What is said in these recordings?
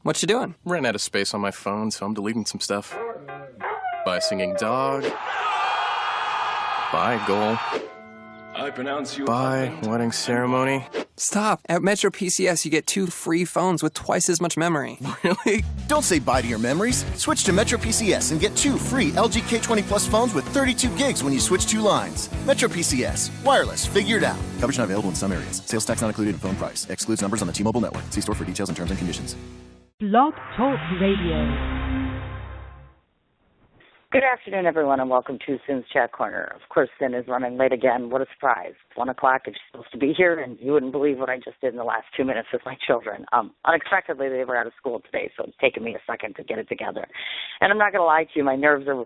What you doing? Ran out of space on my phone, so I'm deleting some stuff. Bye, singing dog. Bye, goal. I pronounce you. Bye, wedding ceremony. Stop. At Metro PCS, you get 2 free phones with twice as much memory. Really? Don't say bye to your memories. Switch to Metro PCS and get 2 free LG K20 Plus phones with 32 gigs when you switch 2 lines. Metro PCS. Wireless. Figure it out. Coverage not available in some areas. Sales tax not included in phone price. Excludes numbers on the T-Mobile network. See store for details and terms and conditions. Blog Talk Radio. Good afternoon, everyone, and welcome to Sin's Chat Corner. Of course, Sin is running late again. What a surprise. It's 1 o'clock, and she's supposed to be here, and you wouldn't believe what I just did in the last 2 minutes with my children. Unexpectedly, they were out of school today, so it's taken me a second to get it together. And I'm not going to lie to you, my nerves are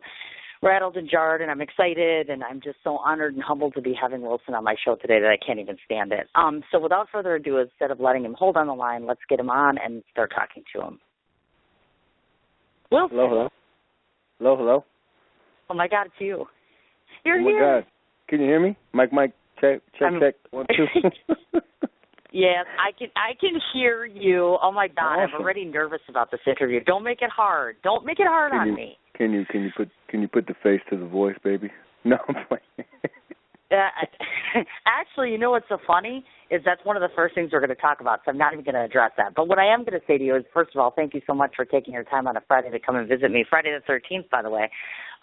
rattled and jarred, and I'm excited, and I'm just so honored and humbled to be having Wilson on my show today that I can't even stand it. So without further ado, instead of letting him hold on the line, let's get him on and start talking to him. Wilson. Hello, hello. Hello, hello. Oh, my God, it's you. You're here. Oh, my God. Can you hear me? Mic, check, 1, 2. Yes, I can hear you. Oh, my God, awesome. I'm already nervous about this interview. Don't make it hard. Don't make it hard on me. Can you put the face to the voice, baby? No, I'm playing. Actually, you know what's so funny is that's one of the first things we're going to talk about, so I'm not even going to address that. But what I am going to say to you is, first of all, thank you so much for taking your time on a Friday to come and visit me. Friday the 13th, by the way.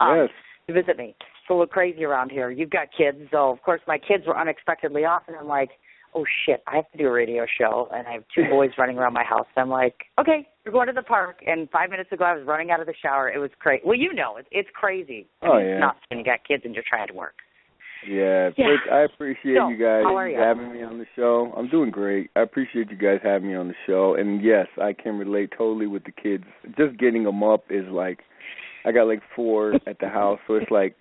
Yes. To visit me. It's a little crazy around here. You've got kids, so, of course, my kids were unexpectedly off, and I'm like, oh, shit, I have to do a radio show, and I have 2 boys running around my house. And I'm like, okay, you're going to the park, and 5 minutes ago I was running out of the shower. It was crazy. Well, you know, it's crazy. Yeah. It's nuts when you got kids and you're trying to work. Yeah. I appreciate you guys having me on the show. I'm doing great. I appreciate you guys having me on the show. And, yes, I can relate totally with the kids. Just getting them up is like, I got like 4 at the house, so it's like,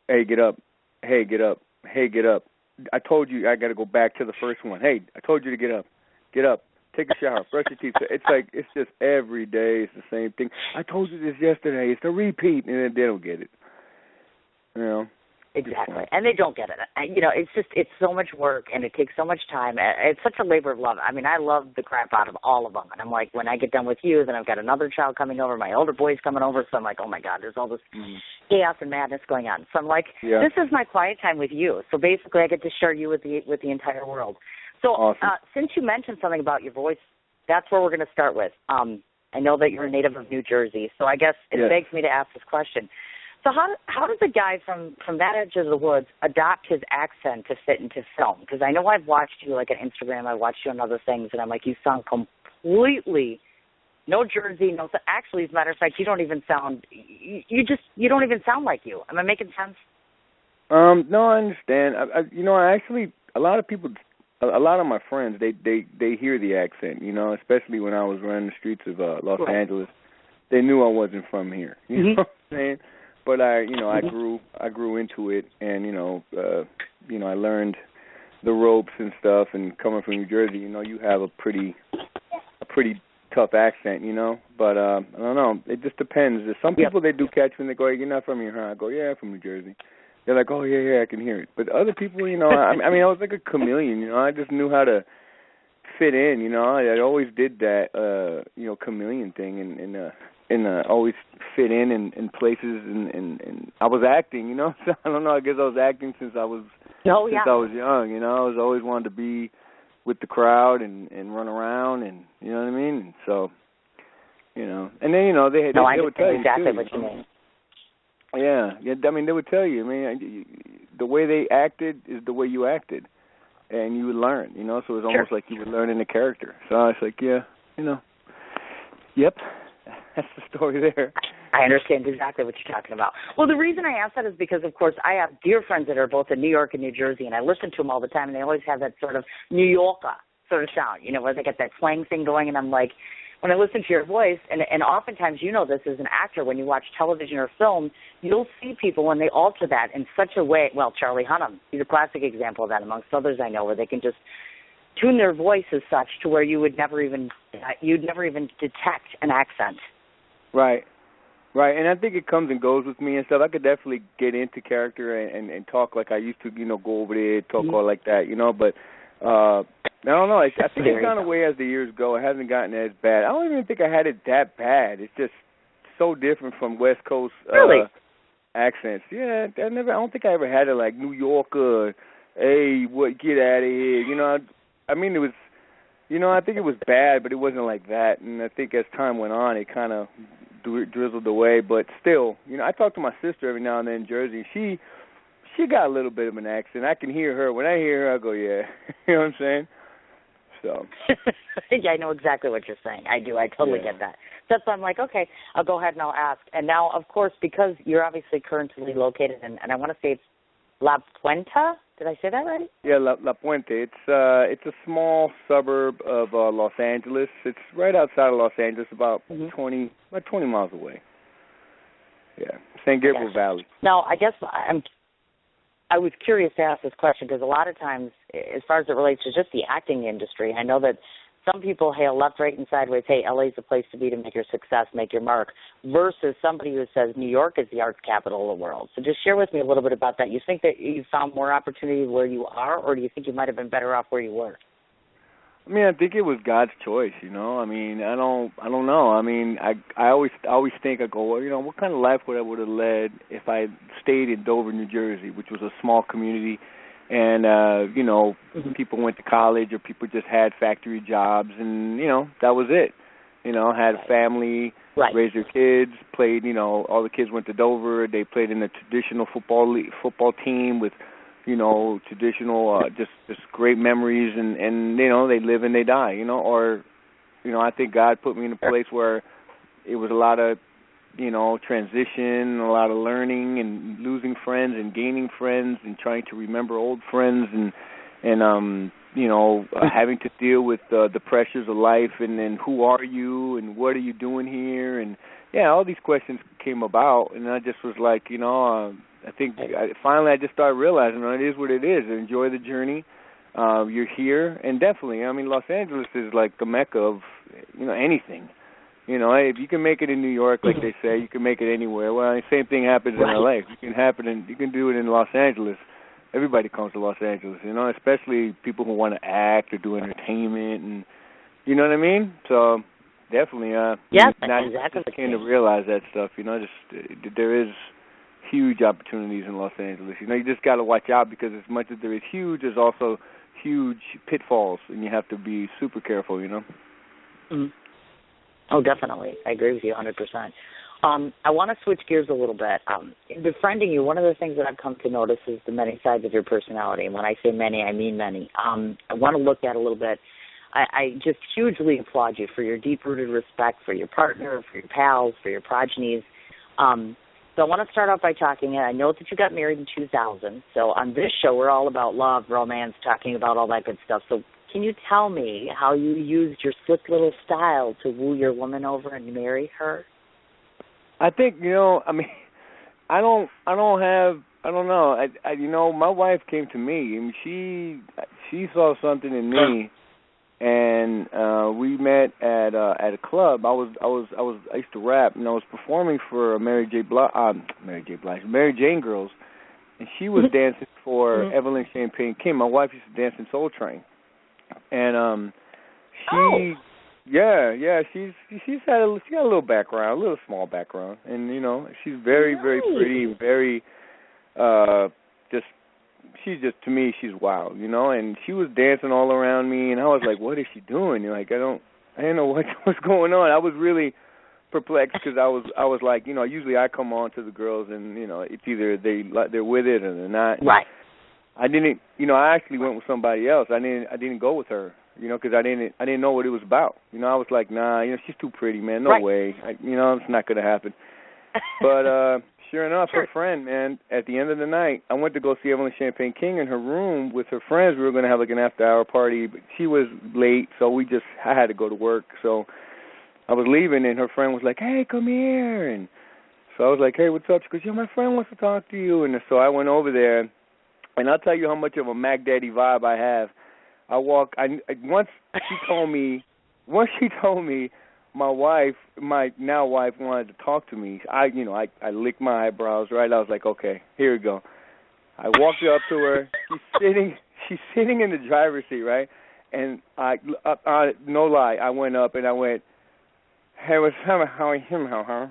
hey, get up. Hey, get up. Hey, get up. I told you I got to go back to the first one. Hey, I told you to get up. Get up. Take a shower. Brush your teeth. It's like, it's just every day. It's the same thing. I told you this yesterday. It's a repeat, and then they don't get it. You know? Exactly. And they don't get it. You know, it's so much work, and it takes so much time. It's such a labor of love. I mean, I love the crap out of all of them. And I'm like, when I get done with you, then I've got another child coming over. My older boy's coming over. So I'm like, oh, my God, there's all this chaos and madness going on. So I'm like, This is my quiet time with you. So basically I get to share you with the entire world. So awesome. Since you mentioned something about your voice, that's where we're going to start with. I know that you're a native of New Jersey, so I guess it begs me to ask this question. So how does a guy from that edge of the woods adopt his accent to fit into film? Because I know I've watched you like on Instagram, I watched you on other things, and I'm like, you sound completely no Jersey, no. Actually, as a matter of fact, you don't even sound. You don't even sound like you. Am I making sense? No, I understand. I actually a lot of people, a lot of my friends, they hear the accent. You know, especially when I was running the streets of Los Angeles, they knew I wasn't from here. You know what I'm saying? But I grew into it, and I learned the ropes and stuff. And coming from New Jersey, you have a pretty tough accent, But I don't know. It just depends. There's some people they do catch when they go, hey, "You're not from here, huh?" I go, "Yeah, I'm from New Jersey." They're like, "Oh yeah, I can hear it." But other people, I was like a chameleon. I just knew how to fit in. I always did that, chameleon thing, and always fit in places, and I was acting, So I don't know. I guess I was acting since I was I was young. I was always wanted to be with the crowd and run around, and you know what I mean. And so, and then they would tell you exactly too, what you mean. Yeah. I mean, they would tell you. I mean, the way they acted is the way you acted, and you would learn. So it's almost like you would learn in the character. So I was like, yep. That's the story there. I understand exactly what you're talking about. Well, the reason I ask that is because, of course, I have dear friends that are both in New York and New Jersey, and I listen to them all the time, and they always have that sort of New Yorker sort of sound, where they get that slang thing going, and I'm like, when I listen to your voice, and oftentimes this as an actor, when you watch television or film, you'll see people when they alter that in such a way. Well, Charlie Hunnam, he's a classic example of that, amongst others I know, where they can just tune their voice as such to where you'd never even detect an accent. Right, and I think it comes and goes with me and stuff. I could definitely get into character and talk like I used to, go over there, talk all like that, But I don't know. I think it's gone away as the years go. It hasn't gotten as bad. I don't even think I had it that bad. It's just so different from West Coast accents. Yeah, I don't think I ever had it like New Yorker. Hey, what? Get out of here. You know, I mean, it was. You know, I think it was bad, but it wasn't like that. And I think as time went on, it kind of drizzled away. But still, you know, I talk to my sister every now and then in Jersey. She got a little bit of an accent. I can hear her. When I hear her, I go, yeah. You know what I'm saying? So. Yeah, I know exactly what you're saying. I do. I totally get that. That's why I'm like, okay, I'll go ahead and I'll ask. And now, of course, because you're obviously currently located in, and I want to say it's La Puente. Did I say that right? Yeah, La Puente. It's a small suburb of Los Angeles. It's right outside of Los Angeles, about 20 miles away. Yeah, San Gabriel Valley. Now, I guess I was curious to ask this question because a lot of times, as far as it relates to just the acting industry, I know that some people hail left, right, and sideways, hey, LA's the place to be to make your success, make your mark, versus somebody who says New York is the arts capital of the world. So just share with me a little bit about that. You think that you found more opportunity where you are, or do you think you might have been better off where you were? I mean, I think it was God's choice, you know. I mean, I don't know. I mean, I always think, I go, well, you know, what kind of life would have led if I stayed in Dover, New Jersey, which was a small community, and you know, people went to college or people just had factory jobs, and you know, that was it. You know, had a family, raised their kids, played. You know, all the kids went to Dover. They played in a traditional football team with, you know, traditional, just great memories, and you know, they live and they die, you know, or, you know, I think God put me in a place where it was a lot of, you know, transition, a lot of learning and losing friends and gaining friends and trying to remember old friends and you know, having to deal with the pressures of life and then who are you and what are you doing here, and yeah, all these questions came about, and I just was like, you know, I think finally I just started realizing, you know, it is what it is. Enjoy the journey. You're here, and definitely, I mean, Los Angeles is like the mecca of, you know, anything. You know, if you can make it in New York, like they say, you can make it anywhere. Well, the same thing happens in LA. You can do it in Los Angeles. Everybody comes to Los Angeles, you know, especially people who want to act or do entertainment, and you know what I mean. So definitely, exactly. Came to realize that stuff. You know, just there is huge opportunities in Los Angeles. You know, you just got to watch out because as much as there is huge, there's also huge pitfalls, and you have to be super careful. You know. Mm-hmm. Oh, definitely. I agree with you 100%. I want to switch gears a little bit. In befriending you, one of the things that I've come to notice is the many sides of your personality. And when I say many, I mean many. I want to look at a little bit. I just hugely applaud you for your deep-rooted respect for your partner, for your pals, for your progenies. So I want to start off by talking, I know that you got married in 2000. So on this show, we're all about love, romance, talking about all that good stuff. So can you tell me how you used your slick little style to woo your woman over and marry her? I think, you know, I mean, I don't know. You know, my wife came to me, and she saw something in me, and we met at a club. I used to rap, and I was performing for Mary Jane Girls, and she was dancing for Evelyn Champagne King. My wife used to dance in Soul Train, and she's got a little background, a little small background, and you know, she's very, very pretty, very to me, she's wild, you know, and she was dancing all around me, and I was like, what is she doing? Like, I didn't know what's going on. I was really perplexed because I was like, you know, usually I come on to the girls, and you know, it's either they're with it or they're not. Right. I didn't, you know, I actually went with somebody else. I didn't go with her, you know, because I didn't know what it was about. You know, I was like, nah, you know, she's too pretty, man. No way. You know, it's not gonna happen. But sure enough, her friend, man, at the end of the night, I went to go see Evelyn Champagne King in her room with her friends. We were going to have like an after-hour party, but she was late, so I had to go to work. So I was leaving, and her friend was like, hey, come here. And so I was like, hey, what's up? She goes, yeah, my friend wants to talk to you. And so I went over there, and I'll tell you how much of a Mac Daddy vibe I have. Once she told me my now wife wanted to talk to me, I licked my eyebrows, right? I was like, okay, here we go. I walked up to her. she's sitting in the driver's seat, right? And no lie, I went up and I went, "Hey, what's up? How are you, huh?"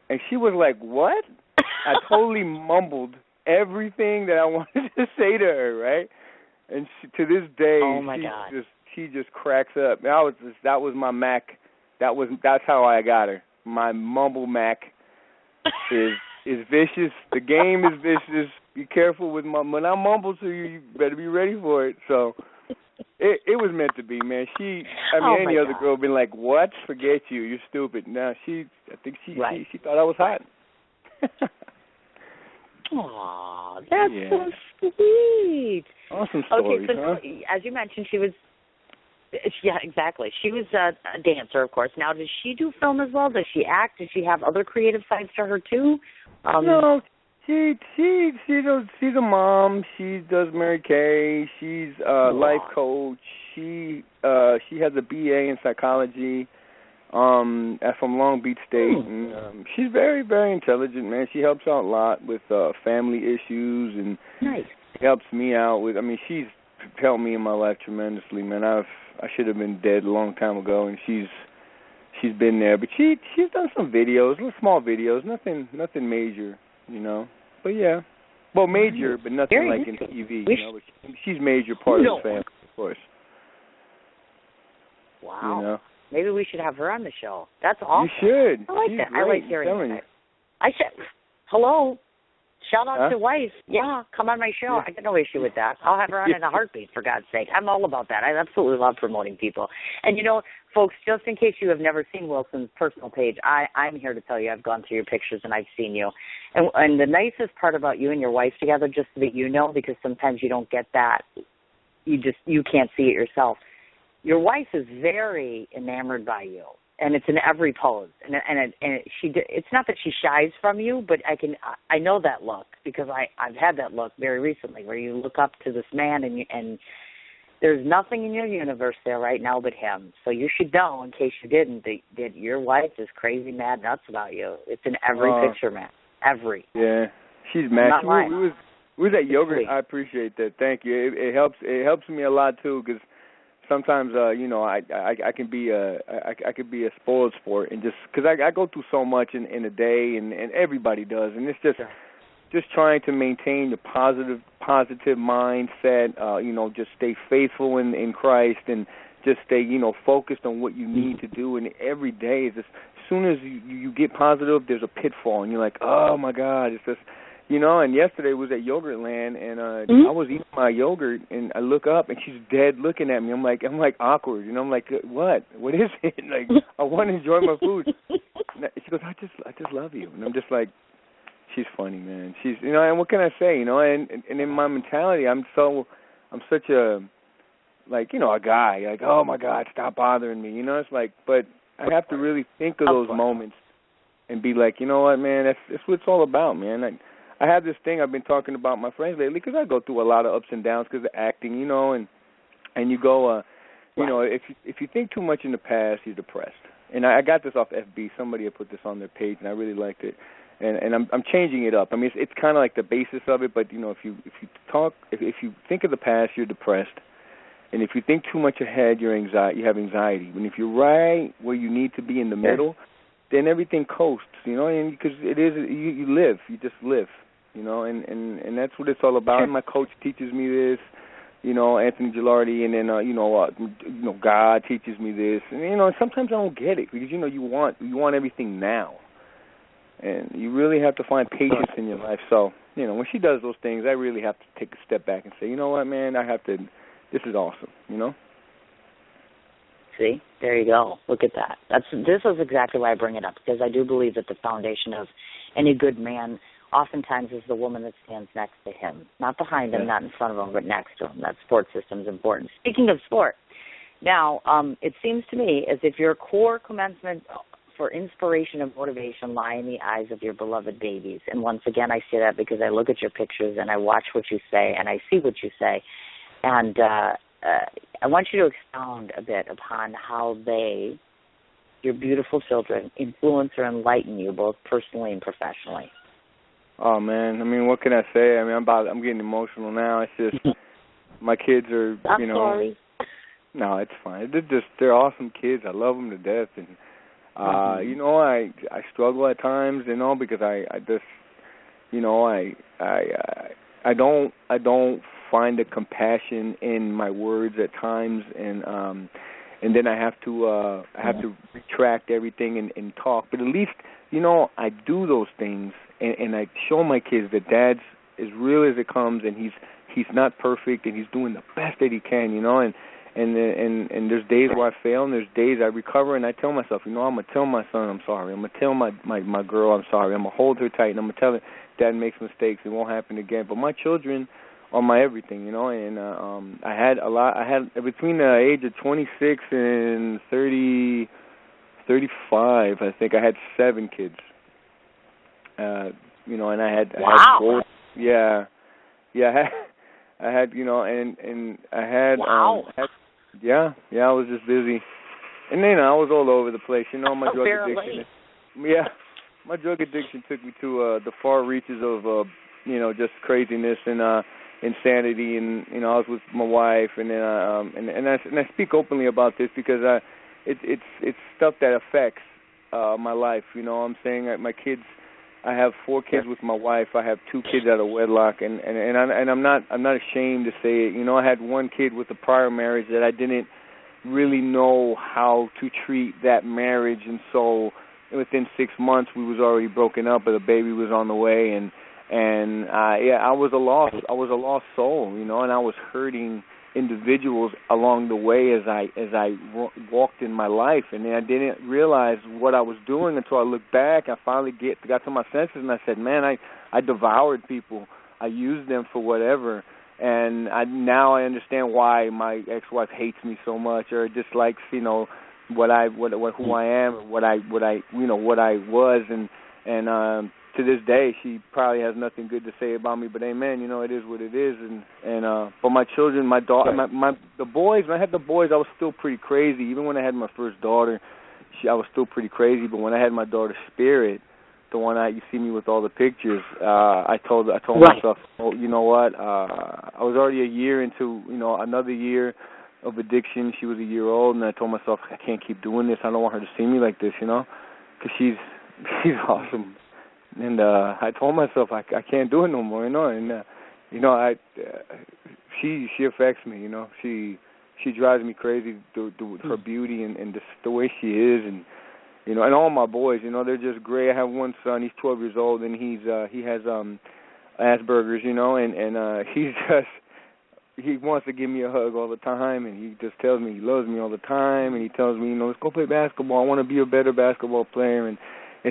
And she was like, "What?" I totally mumbled everything that I wanted to say to her, right? And to this day, she just cracks up. That was my Mac. That's how I got her. My mumble Mac is vicious. The game is vicious. Be careful with when I mumble to you. You better be ready for it. So it was meant to be, man. Any other girl would been like, "What? Forget you. You're stupid." Now I think she thought I was hot. Aw, that's so sweet. Awesome stories, okay, so as you mentioned, she was. Yeah, exactly. She was a dancer, of course. Now, does she do film as well? Does she act? Does she have other creative sides to her too? No, she's a mom. She does Mary Kay. She's a life coach. She has a BA in psychology from Long Beach State, and she's very, very intelligent, man. She helps out a lot with family issues, and helps me out with. I mean, she's helped me in my life tremendously, man. I should have been dead a long time ago, and she's been there. But she's done some videos, little small videos, nothing major, you know. But yeah, well, major, but nothing like in TV, you know. But she's major part of the family, of course. Wow. You know? Maybe we should have her on the show. That's awesome. You should. I like She's that. Great. I like hearing that. I said, hello. Shout out to wife. Yeah, come on my show. I got no issue with that. I'll have her on in a heartbeat, for God's sake. I'm all about that. I absolutely love promoting people. And, you know, folks, just in case you have never seen Wilson's personal page, I'm here to tell you I've gone through your pictures and I've seen you. And the nicest part about you and your wife together, just so that you know, because sometimes you don't get that, you can't see it yourself. Your wife is very enamored by you. And it's in every pose, it's not that she shies from you, but I know that look because I've had that look very recently, where you look up to this man and there's nothing in your universe there right now but him. So you should know, in case you didn't, that your wife is crazy mad nuts about you. It's in every picture, man. Every. Yeah, she's mad. We was at yogurt. I appreciate that. Thank you. It helps me a lot too, because sometimes, you know, I can be a spoiled sport, and just because I go through so much in a day, and everybody does, and it's just trying to maintain the positive mindset. You know, just stay faithful in Christ, and just stay, you know, focused on what you need to do. And every day, as soon as you get positive, there's a pitfall, and you're like, oh my God, it's just. You know, and yesterday was at Yogurtland, and I was eating my yogurt, and I look up, and she's dead looking at me. I'm like awkward, you know. I'm like, what is it? Like, I want to enjoy my food. And she goes, I just love you, and I'm just like, she's funny, man. She's, you know, and what can I say, you know? And in my mentality, I'm such a, like, you know, a guy, like, oh my God, stop bothering me, you know. It's like, but I have to really think of those moments and be like, you know what, man, that's what it's all about, man. I have this thing I've been talking about my friends lately, because I go through a lot of ups and downs because of acting, you know, and you go, you know, if you think too much in the past, you're depressed. And I got this off FB. Somebody had put this on their page, and I really liked it. And I'm changing it up. I mean, it's kind of like the basis of it, but you know, if you think of the past, you're depressed. And if you think too much ahead, you have anxiety. And if you're right where you need to be in the middle, then everything coasts, you know, and because it is you just live. You know, and that's what it's all about. And my coach teaches me this, you know, Anthony Gilardi, and then you know, God teaches me this, and you know, sometimes I don't get it, because you know, you want everything now, and you really have to find patience in your life. So you know, when she does those things, I really have to take a step back and say, you know what, man, this is awesome, you know. See, there you go. Look at that. This is exactly why I bring it up, because I do believe that the foundation of any good man oftentimes is the woman that stands next to him, not behind him, not in front of him, but next to him. That support system is important. Speaking of sport, now it seems to me as if your core commencement for inspiration and motivation lie in the eyes of your beloved babies. And once again, I say that because I look at your pictures and I watch what you say and I see what you say. And I want you to expound a bit upon how your beautiful children, influence or enlighten you both personally and professionally. Oh man, I mean, what can I say? I mean, I'm getting emotional now. It's just, My kids are, I'm sorry. No, it's fine. They're awesome kids. I love them to death, and I struggle at times, because I just, I don't find the compassion in my words at times, and then I have to retract everything and talk. But at least, I do those things, and I show my kids that Dad's as real as it comes, and he's not perfect, and he's doing the best that he can, and there's days where I fail, and there's days I recover, and I tell myself, I'm gonna tell my son I'm sorry. I'm gonna tell my girl I'm sorry. I'm gonna hold her tight, and I'm gonna tell her Dad makes mistakes. It won't happen again. But my children are my everything, and I had between the age of 26 and 35, I think I had 7 kids. And I had wow. I had and I had wow. I was just busy, and then I was all over the place. My drug addiction. My drug addiction took me to the far reaches of just craziness and insanity, and I was with my wife, and then and I speak openly about this because it's stuff that affects my life. I'm saying my kids. I have 4 kids with my wife. I have 2 kids out of wedlock, and I'm not ashamed to say it. I had 1 kid with a prior marriage that I didn't really know how to treat that marriage, and so within 6 months we was already broken up, but the baby was on the way, and I was a lost soul, and I was hurting individuals along the way as I walked in my life, and then I didn't realize what I was doing until I looked back. I finally got to my senses, and I said, man, I devoured people. I used them for whatever, and now I understand why my ex-wife hates me so much, or dislikes, who I am, and what I was, and to this day, she probably has nothing good to say about me, but amen, it is what it is, and but my children, my daughter, the boys, when I had the boys, I was still pretty crazy. Even when I had my first daughter, I was still pretty crazy, but when I had my daughter Spirit, the one you see me with all the pictures, I told myself, oh, you know what, I was already a year into, another year of addiction. She was a year old, and I told myself, I can't keep doing this. I don't want her to see me like this, because she's awesome. And I told myself I can't do it no more, and she affects me, she drives me crazy through her beauty and just the way she is, and and all my boys, they're just great. I have one son, he's 12 years old, and he has Asperger's, and he wants to give me a hug all the time, and he just tells me he loves me all the time, and he tells me, let's go play basketball. I want to be a better basketball player, and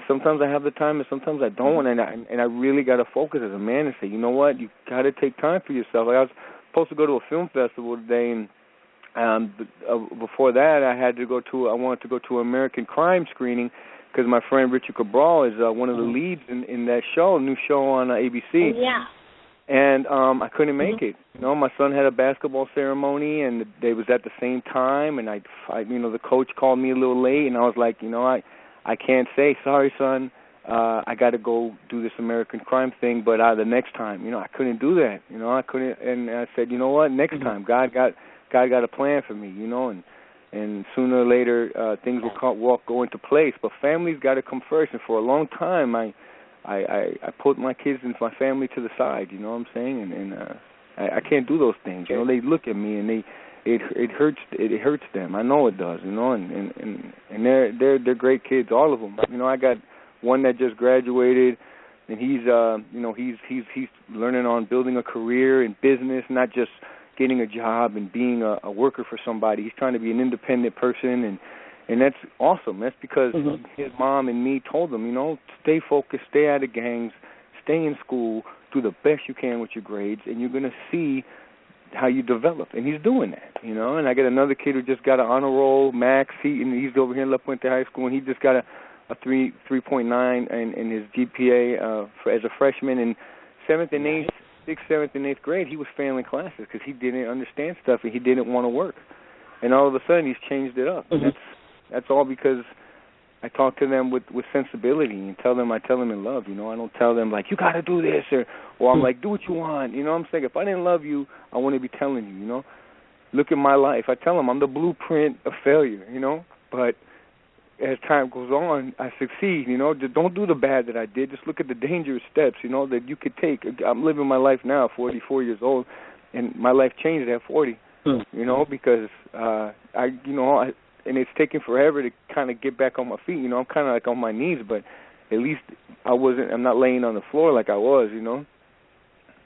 sometimes I have the time, and sometimes I don't, and I really got to focus as a man and say, you know what, you got to take time for yourself. Like I was supposed to go to a film festival today, and before that, I wanted to go to an American Crime screening because my friend Richard Cabral is one of the leads in that show, a new show on ABC. Yeah. And I couldn't make it. My son had a basketball ceremony, and they was at the same time, and the coach called me a little late, and I was like, I can't say, sorry, son, I got to go do this American Crime thing, but the next time, I couldn't do that, I couldn't, and I said, you know what, next time, God got a plan for me, and sooner or later things will go into place, but family's got to come first, and for a long time, I put my kids and my family to the side, you know what I'm saying, and I can't do those things, they look at me, and it hurts them. I know it does, and they're great kids, all of them. I got one that just graduated, and he's learning on building a career in business, not just getting a job and being a worker for somebody. He's trying to be an independent person, and that's awesome. That's because his mom and me told him, stay focused, stay out of gangs, stay in school, do the best you can with your grades, and you're going to see how you develop, and he's doing that, and I got another kid who just got an honor roll, Max, he's over here in La Puente High School, and he just got a 3.9 in his GPA as a freshman, in 6th, 7th, and 8th grade, he was failing classes because he didn't understand stuff, and he didn't want to work, and all of a sudden, he's changed it up, and that's all because I talk to them with sensibility and I tell them in love, you know. I don't tell them like, you got to do this or I'm like, do what you want, you know what I'm saying? If I didn't love you, I wouldn't be telling you, you know. Look at my life. I tell them I'm the blueprint of failure, you know. But as time goes on, I succeed, you know. Just don't do the bad that I did. Just look at the dangerous steps, you know, that you could take. I'm living my life now, 44 years old, and my life changed at 40, you know, because and it's taken forever to kind of get back on my feet, you know. I'm kind of like on my knees, but at least I'm not laying on the floor like I was, you know.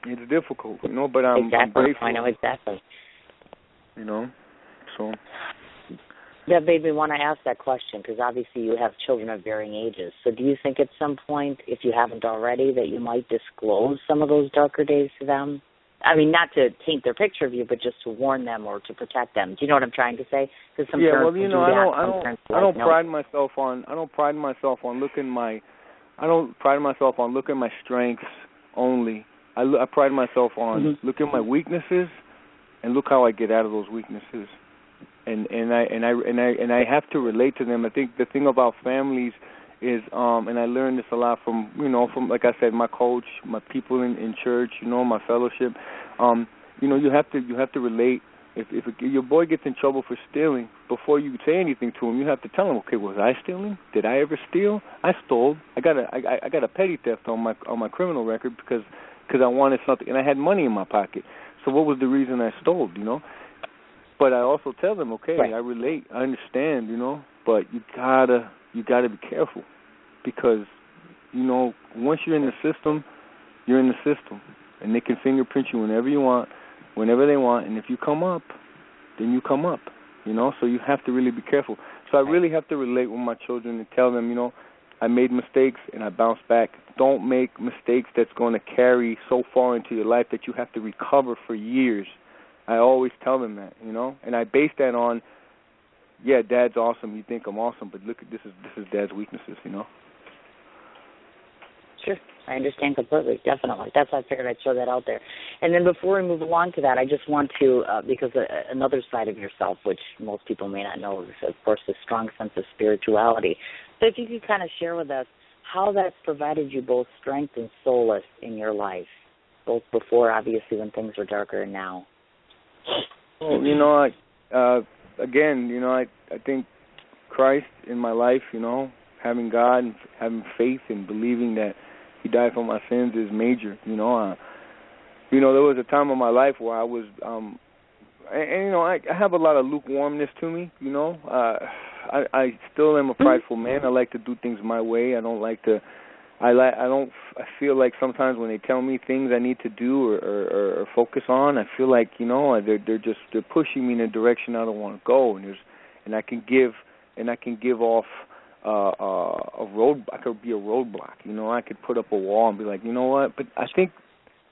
It's difficult, you know, but I'm grateful. I know exactly. You know, so. That made me want to ask that question because obviously you have children of varying ages. So do you think at some point, if you haven't already, that you might disclose some of those darker days to them? I mean, not to taint their picture of you, but just to warn them or to protect them. Do you know what I'm trying to say? Because some parents well, you know, I don't pride myself on looking my strengths only. I pride myself on looking at my weaknesses and look how I get out of those weaknesses. And I have to relate to them. I think the thing about families is, and I learned this a lot from like I said, my coach, my people in church, you know, my fellowship. You know, you have to relate. If your boy gets in trouble for stealing, before you say anything to him, you have to tell him, okay, was I stealing? Did I ever steal? I stole. I got a petty theft on my criminal record because I wanted something and I had money in my pocket. So what was the reason I stole? You know. But I also tell them, okay, right. I relate, I understand, you know, but you gotta be careful because, you know, once you're in the system, you're in the system, and they can fingerprint you whenever you want, whenever they want, and if you come up, then you come up, you know. So you have to really be careful. So I really have to relate with my children and tell them, you know, I made mistakes and I bounced back. Don't make mistakes that's going to carry so far into your life that you have to recover for years. I always tell them that, you know, and I base that on, yeah, Dad's awesome. You think I'm awesome, but look, this is Dad's weaknesses, you know. Sure, I understand completely, definitely. That's why I figured I'd throw that out there. And then before we move along to that, I just want to, because another side of yourself, which most people may not know, is, of course, a strong sense of spirituality. So if you could kind of share with us how that's provided you both strength and solace in your life, both before, obviously, when things were darker and now. Well, you know, I think Christ in my life, you know, having God and having faith and believing that He died for my sins is major. You know, there was a time in my life where I was, and you know, I have a lot of lukewarmness to me. You know, I still am a prideful man. I like to do things my way. I don't like to. I feel like sometimes when they tell me things I need to do or focus on, I feel like, you know, they're pushing me in a direction I don't want to go, and I can give off a road. I could be a roadblock, you know. I could put up a wall and be like, you know what? But I think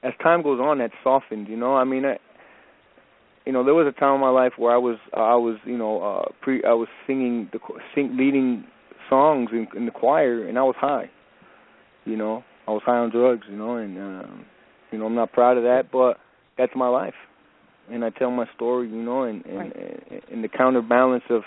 as time goes on, that's softened, you know. I mean, you know, there was a time in my life where I was singing leading songs in the choir, and I was high. You know, I was high on drugs, you know, and, you know, I'm not proud of that, but that's my life. And I tell my story, you know, and the counterbalance of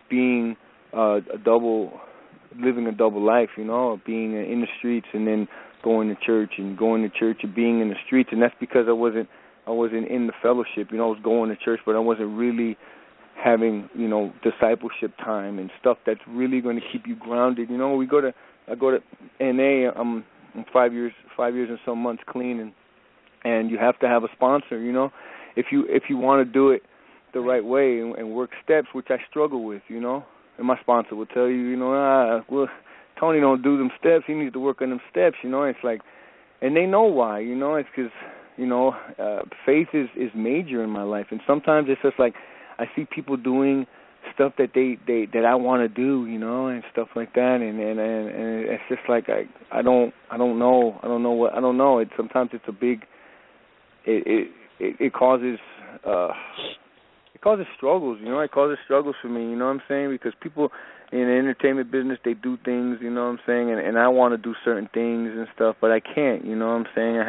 being living a double life, you know, being in the streets and then going to church and being in the streets. And that's because I wasn't in the fellowship, you know. I was going to church, but I wasn't really having, you know, discipleship time and stuff that's really going to keep you grounded. You know, I go to NA. I'm 5 years and some months clean, and you have to have a sponsor. You know, if you want to do it the right way and work steps, which I struggle with. You know, and my sponsor will tell you, you know, well, Tony don't do them steps. He needs to work on them steps. You know, it's like, and they know why. You know, it's because, you know, faith is major in my life, and sometimes it's just like I see people doing stuff that that I want to do, you know, and stuff like that, and it's just like I don't know. Sometimes it's a big. It causes struggles, you know. It causes struggles for me, you know what I'm saying? Because people in the entertainment business, they do things, you know what I'm saying, and I want to do certain things and stuff, but I can't, you know what I'm saying? I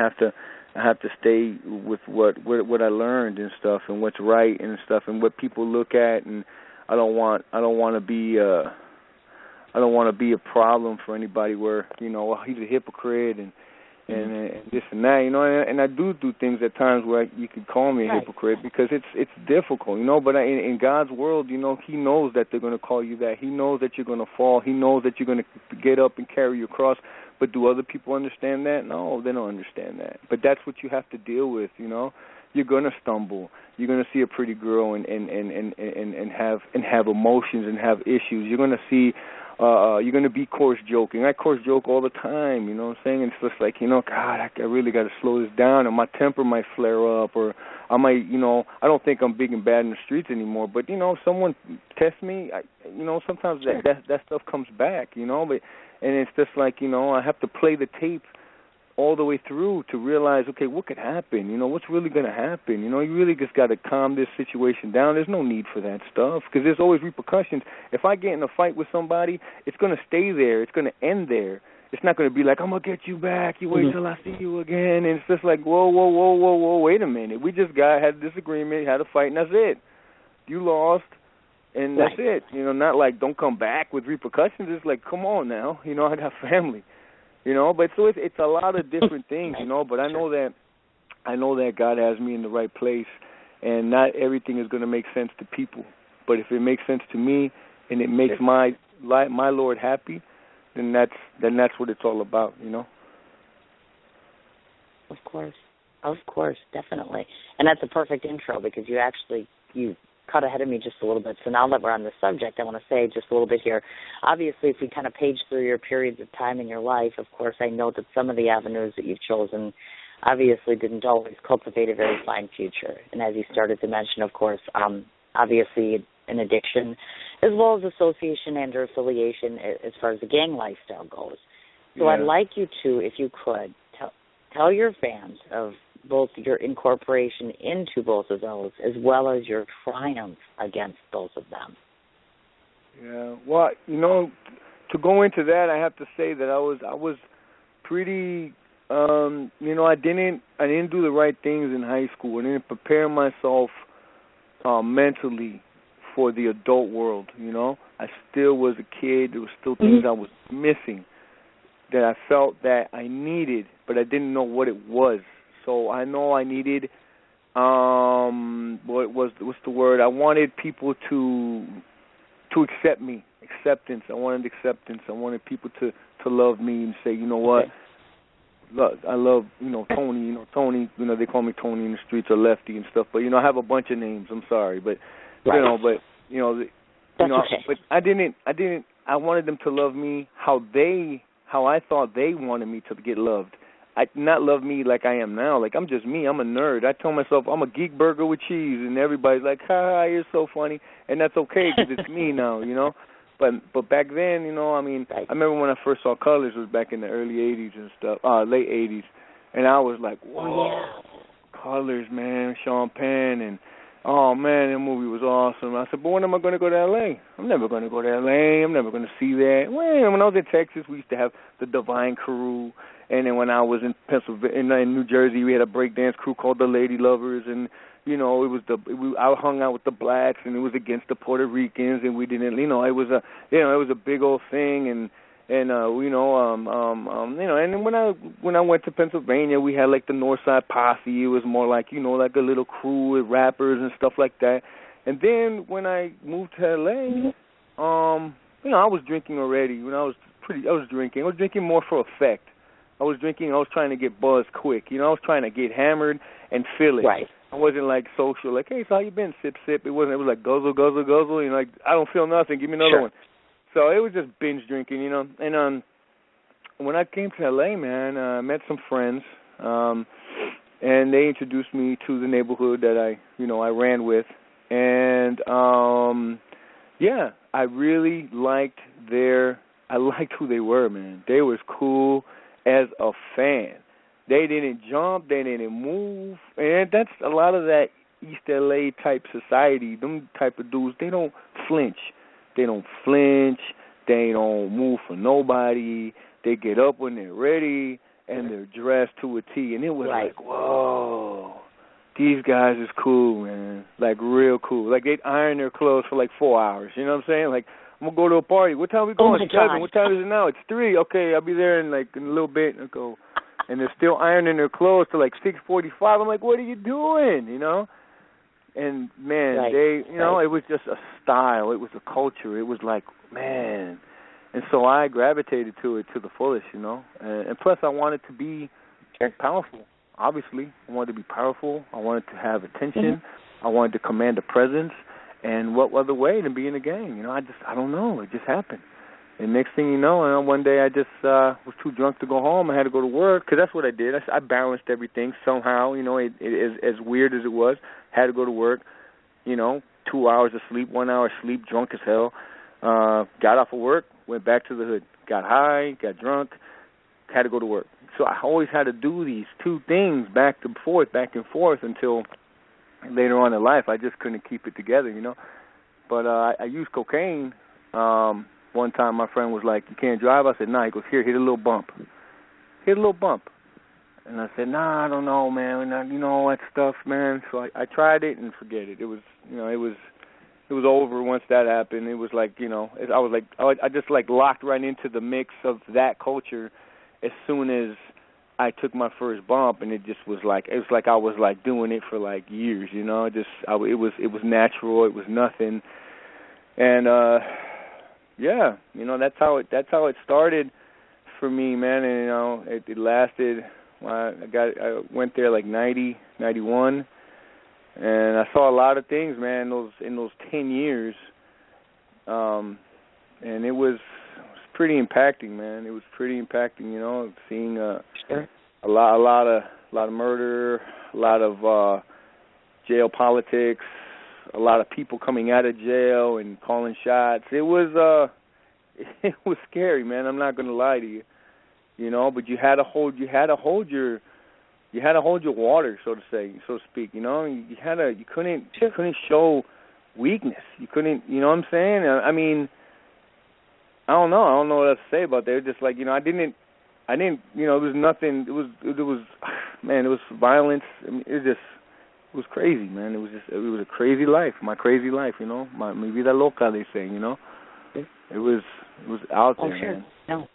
have to stay with what I learned and stuff, and what's right and stuff, and what people look at, and I don't want to be I don't want to be a problem for anybody where, you know, well, he's a hypocrite and this and that, you know, and I do things at times where you could call me a hypocrite because it's difficult, you know, but in God's world, you know, he knows that they're going to call you that. He knows that you're going to fall. He knows that you're going to get up and carry your cross. But do other people understand that? No, they don't understand that. But that's what you have to deal with, you know. You're going to stumble. You're going to see a pretty girl and have emotions and have issues. You're going to see you're going to be coarse joking. I coarse joke all the time, you know what I'm saying? And it's just like, you know, God, I really got to slow this down, and my temper might flare up, or I might, you know, I don't think I'm big and bad in the streets anymore, but, you know, if someone tests me, you know, sometimes that stuff comes back, you know, and it's just like, you know, I have to play the tape all the way through to realize, okay, what could happen? You know, what's really going to happen? You know, you really just got to calm this situation down. There's no need for that stuff because there's always repercussions. If I get in a fight with somebody, it's going to stay there. It's going to end there. It's not going to be like, I'm going to get you back. You wait till I see you again. And it's just like, whoa, wait a minute. We just had a disagreement, had a fight, and that's it. You lost, and that's it. You know, not like don't come back with repercussions. It's like, come on now. You know, I got family. You know, but so it's a lot of different things, you know, but I know that God has me in the right place, and not everything is going to make sense to people. But if it makes sense to me and it makes my Lord happy, then that's what it's all about, you know. Of course, definitely. And that's a perfect intro because you cut ahead of me just a little bit. So now that we're on the subject, I want to say just a little bit here. Obviously, if we kind of page through your periods of time in your life, of course, I know that some of the avenues that you've chosen obviously didn't always cultivate a very fine future. And as you started to mention, of course, obviously an addiction, as well as association and or affiliation as far as the gang lifestyle goes. So I'd like you to, if you could, tell your fans of both your incorporation into both of those as well as your triumph against both of them. Yeah, well, you know, to go into that, I have to say that I was pretty, you know, I didn't do the right things in high school. I didn't prepare myself mentally for the adult world, you know. I still was a kid. There was still things I was missing that I felt that I needed, but I didn't know what it was. So I know I needed, what's the word? I wanted people to accept me, acceptance. I wanted acceptance. I wanted people to love me and say, you know what, look, I love, you know, Tony. You know, they call me Tony in the streets or Lefty and stuff. But you know, I have a bunch of names. I'm sorry, but you know, but I didn't. I wanted them to love me how I thought they wanted me to get loved. Not love me like I am now. Like, I'm just me. I'm a nerd. I tell myself I'm a geek burger with cheese, and everybody's like, ha, you're so funny. And that's okay because it's me now, you know. But back then, you know, I mean, I remember when I first saw Colors was back in the early 80s and stuff, late 80s. And I was like, whoa, Colors, man, Sean Penn. And, oh, man, that movie was awesome. I said, but when am I going to go to L.A.? I'm never going to go to L.A. I'm never going to see that. Well, when I was in Texas, we used to have the Divine Crew. And then when I was in Pennsylvania, in New Jersey, we had a breakdance crew called the Lady Lovers, and you know, I hung out with the blacks, and it was against the Puerto Ricans, and we didn't, you know, it was a big old thing, and you know, you know, and then when I went to Pennsylvania, we had like the Northside Posse. It was more like, you know, like a little crew with rappers and stuff like that. And then when I moved to LA, you know, I was drinking already. When I was drinking more for effect. I was trying to get buzzed quick. You know, I was trying to get hammered and feel it. Right. I wasn't like social, like, hey, so how you been? Sip, sip. It was like guzzle, guzzle, guzzle. You know, like, I don't feel nothing. Give me another one. So it was just binge drinking, you know. And when I came to L.A., man, I met some friends, and they introduced me to the neighborhood that I ran with. And, yeah, I really liked who they were, man. They was cool as a fan. They didn't jump, they didn't move, and that's a lot of that East LA type society. Them type of dudes, they don't flinch. They don't move for nobody. They get up when they're ready, and they're dressed to a T. And it was like, whoa, these guys is cool, man. Like, real cool. Like, they'd iron their clothes for like 4 hours. You know what I'm saying? Like, I'm gonna go to a party. What time are we going? my 7. God. What time is it now? It's 3. Okay, I'll be there in a little bit. I go, and they're still ironing their clothes till 6:45. I'm like, what are you doing? And man, Right. it was just a style. It was a culture. It was like, man. And so I gravitated to it to the fullest, And plus, I wanted to be powerful. Obviously, I wanted to be powerful. I wanted to have attention. Mm-hmm. I wanted to command a presence. And what other way than be in a gang? I don't know. It just happened. And next thing you know, one day I just was too drunk to go home. I had to go to work because that's what I did. I balanced everything somehow. As weird as it was, had to go to work. 2 hours of sleep, 1 hour of sleep, drunk as hell. Got off of work, went back to the hood. Got high, got drunk, had to go to work. So I always had to do these two things back and forth until later on in life I just couldn't keep it together, But I used cocaine. One time my friend was like, you can't drive? I said, nah. He goes, here, hit a little bump. Hit a little bump. And I said, nah, I don't know, man. All that stuff, man. So I tried it and forget it. It was, it was over once that happened. It was like, I just locked right into the mix of that culture as soon as I took my first bump, and it was like I was doing it for years, it was natural. It was nothing. And that's how it started for me, man. And it lasted. I went there 90, 91. And I saw a lot of things, man, in those 10 years, and it was pretty impacting, man. It was pretty impacting, seeing a lot of murder, a lot of jail politics, a lot of people coming out of jail and calling shots. It was scary, man. I'm not going to lie to you, But you had to hold your water, so to speak. You couldn't show weakness. You couldn't, you know what I'm saying? I mean, I don't know what else to say about that. It was just I didn't, there was nothing. It was, man, it was violence. I mean, it was crazy, man. It was a crazy life, my crazy life, mi vida loca, they say, It was out there, sure. man. No.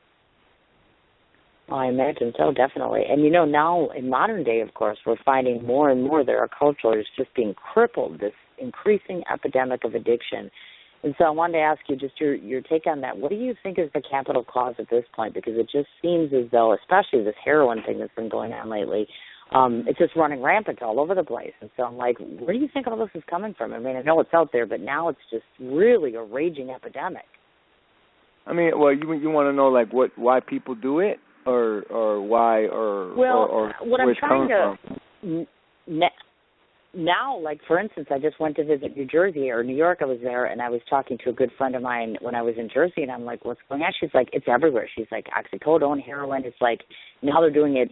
I imagine so, definitely. And, now in modern day, of course, we're finding more and more that our culture is just being crippled, this increasing epidemic of addiction. And so I wanted to ask you just your take on that. What do you think is the capital cause at this point? Because it just seems as though, especially this heroin thing that's been going on lately, it's just running rampant all over the place. And so I'm like, where do you think all this is coming from? I mean, I know it's out there, but now it's just really a raging epidemic. I mean, well, you want to know, why people do it? Or why, or what where I'm it's trying coming to from. Now, for instance, I just went to visit New Jersey or New York. I was there, and I was talking to a good friend of mine when I was in Jersey, and I'm like, what's going on? She's like, it's everywhere. She's like, oxycodone, heroin. It's now they're doing it,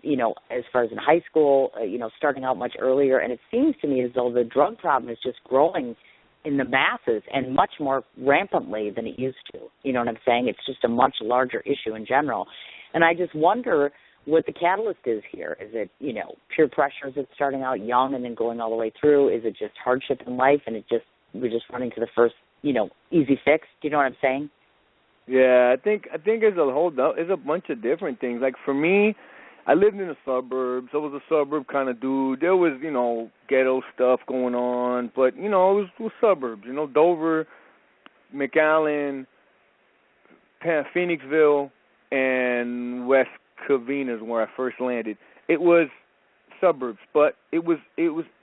as far as in high school, starting out much earlier, and it seems to me as though the drug problem is just growing in the masses and much more rampantly than it used to. You know what I'm saying? It's just a much larger issue in general. And I just wonder what the catalyst is here. Is it, peer pressure? Is it starting out young and then going all the way through? Is it just hardship in life and we're just running to the first, easy fix? Do you know what I'm saying? Yeah, I think there's a bunch of different things. Like for me, I lived in the suburbs. I was a suburb kind of dude. There was, ghetto stuff going on, but it was suburbs. Dover, McAllen, Phoenixville, and West Covina, where I first landed. It was suburbs, but it was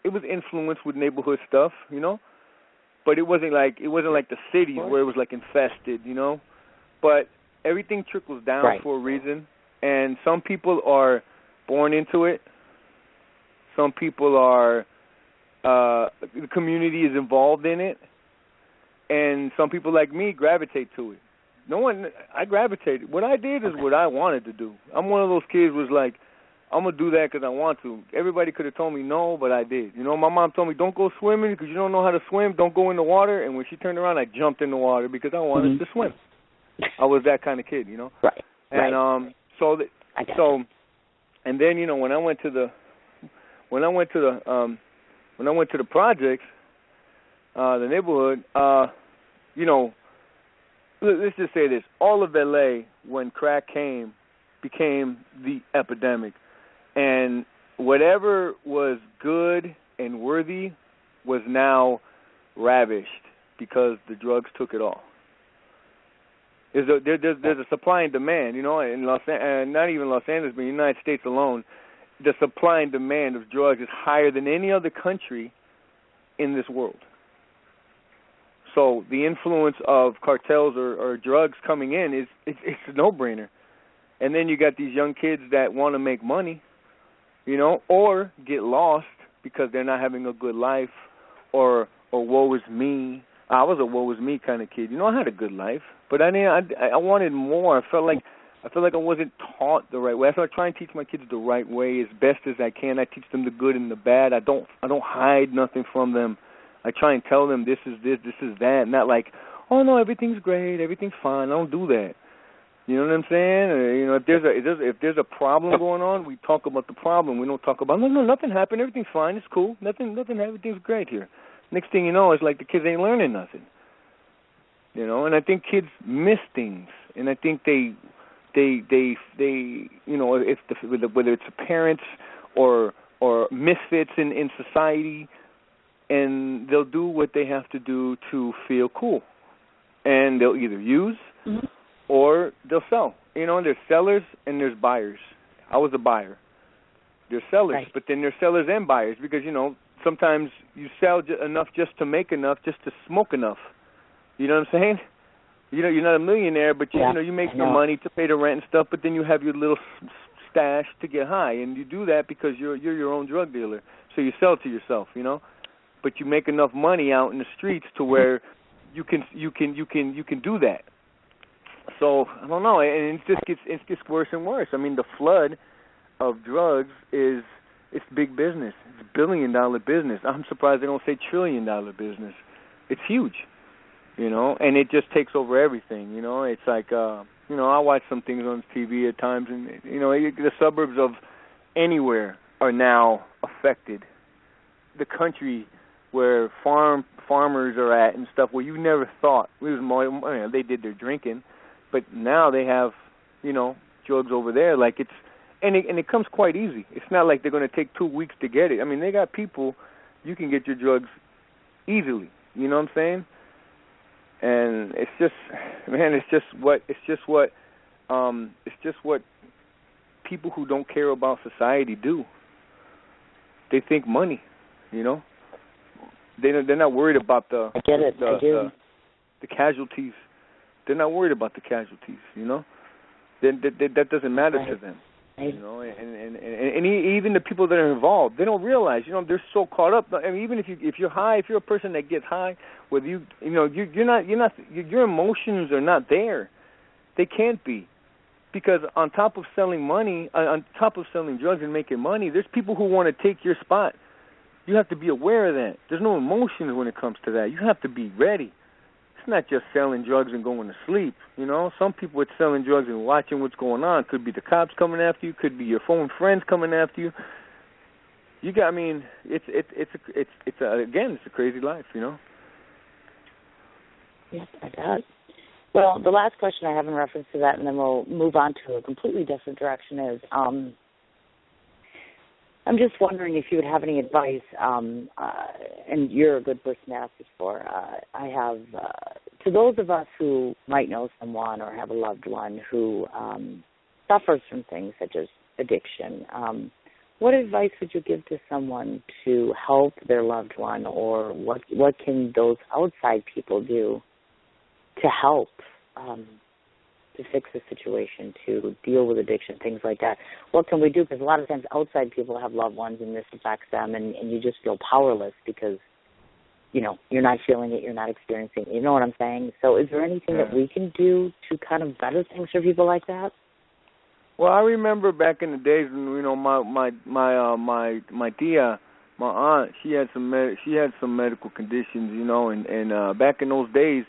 influenced with neighborhood stuff, But it wasn't like the cities where it was infested, But everything trickles down for a reason, and some people are born into it. Some people are the community is involved in it, and some people like me gravitate to it. I gravitated. What I did is what I wanted to do. I'm one of those kids who was like, I'm going to do that because I want to. Everybody could have told me no, but I did. My mom told me, don't go swimming because you don't know how to swim. Don't go in the water. And when she turned around, I jumped in the water because I wanted to swim. I was that kind of kid, Right. And and then when I went to the projects, the neighborhood, it let's just say this: all of L.A. when crack became the epidemic, and whatever was good and worthy was now ravished because the drugs took it all. There's a supply and demand, in not even Los Angeles, but in the United States alone, the supply and demand of drugs is higher than any other country in this world. So the influence of cartels or drugs coming in it's a no-brainer. And then you got these young kids that want to make money, or get lost because they're not having a good life, or woe is me. I was a woe is me kind of kid. I had a good life, but I wanted more. I felt like I wasn't taught the right way. So I try and teach my kids the right way as best as I can. I teach them the good and the bad. I don't hide nothing from them. I try and tell them this is this is that, not like, oh no, everything's great, everything's fine. I don't do that. You know what I'm saying? If there's a problem going on, we talk about the problem. We don't talk about no, nothing happened, everything's fine, it's cool, nothing, everything's great here. Next thing you know, it's like the kids ain't learning nothing. And I think kids miss things, and I think they whether it's parents or misfits in society, and they'll do what they have to do to feel cool, and they'll either use or they'll sell. There's sellers and there's buyers. I was a buyer. There's sellers, right. But then there's sellers and buyers because sometimes you sell enough just to make enough, just to smoke enough. You know what I'm saying? You're not a millionaire, but you make some money to pay the rent and stuff. But then you have your little stash to get high, and you do that because you're your own drug dealer. So you sell to yourself, But you make enough money out in the streets to where you can do that. So I don't know, and it gets worse and worse. I mean, the flood of drugs it's big business. It's billion-dollar business. I'm surprised they don't say trillion-dollar business. It's huge, and it just takes over everything. It's like I watch some things on TV at times, and the suburbs of anywhere are now affected. The country where farmers are at and stuff, where you never thought they did their drinking, but now they have drugs over there. Like and it comes quite easy. It's not like they're going to take 2 weeks to get it. I mean, they got people, you can get your drugs easily. You know what I'm saying? And it's just what people who don't care about society do. They think money, They're not worried about the casualties. They're not worried about the casualties, That doesn't matter to them, And even the people that are involved, they don't realize, they're so caught up. I mean, even if you're high, if you're a person that gets high, whether your emotions are not there. They can't be, because on top of selling drugs and making money, there's people who want to take your spot. You have to be aware of that. There's no emotions when it comes to that. You have to be ready. It's not just selling drugs and going to sleep. Some people with selling drugs and watching what's going on. Could be the cops coming after you. Could be your phone friends coming after you. It's a crazy life. Yes, I bet. Well, the last question I have in reference to that, and then we'll move on to a completely different direction, is I'm just wondering if you would have any advice, and you're a good person to ask this for. I have, to those of us who might know someone or have a loved one who suffers from things such as addiction, what advice would you give to someone to help their loved one, or what can those outside people do to help to fix the situation, to deal with addiction, things like that? What can we do? Because a lot of times outside people have loved ones and this affects them, and you just feel powerless because, you're not feeling it, you're not experiencing it. You know what I'm saying? So is there anything that we can do to kind of better things for people like that? Well, I remember back in the days when, my tia, my aunt, she had some medical conditions, and back in those days,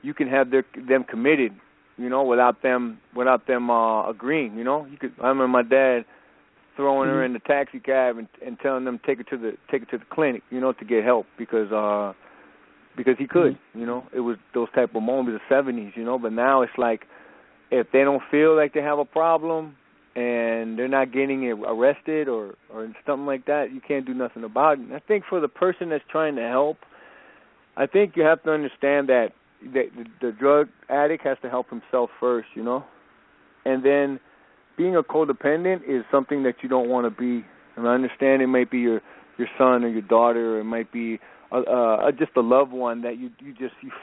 you can have them committed, without them agreeing, I remember my dad throwing her in the taxi cab and telling them take her to the clinic, to get help, because because he could. You know, it was those type of moments, the 70s. You know, but now it's like if they don't feel like they have a problem and they're not getting arrested or something like that, you can't do nothing about it. And I think for the person that's trying to help, I think you have to understand that the drug addict has to help himself first, you know? And then being a codependent is something that you don't want to be. And I understand it might be your son or your daughter, or it might be just a loved one that you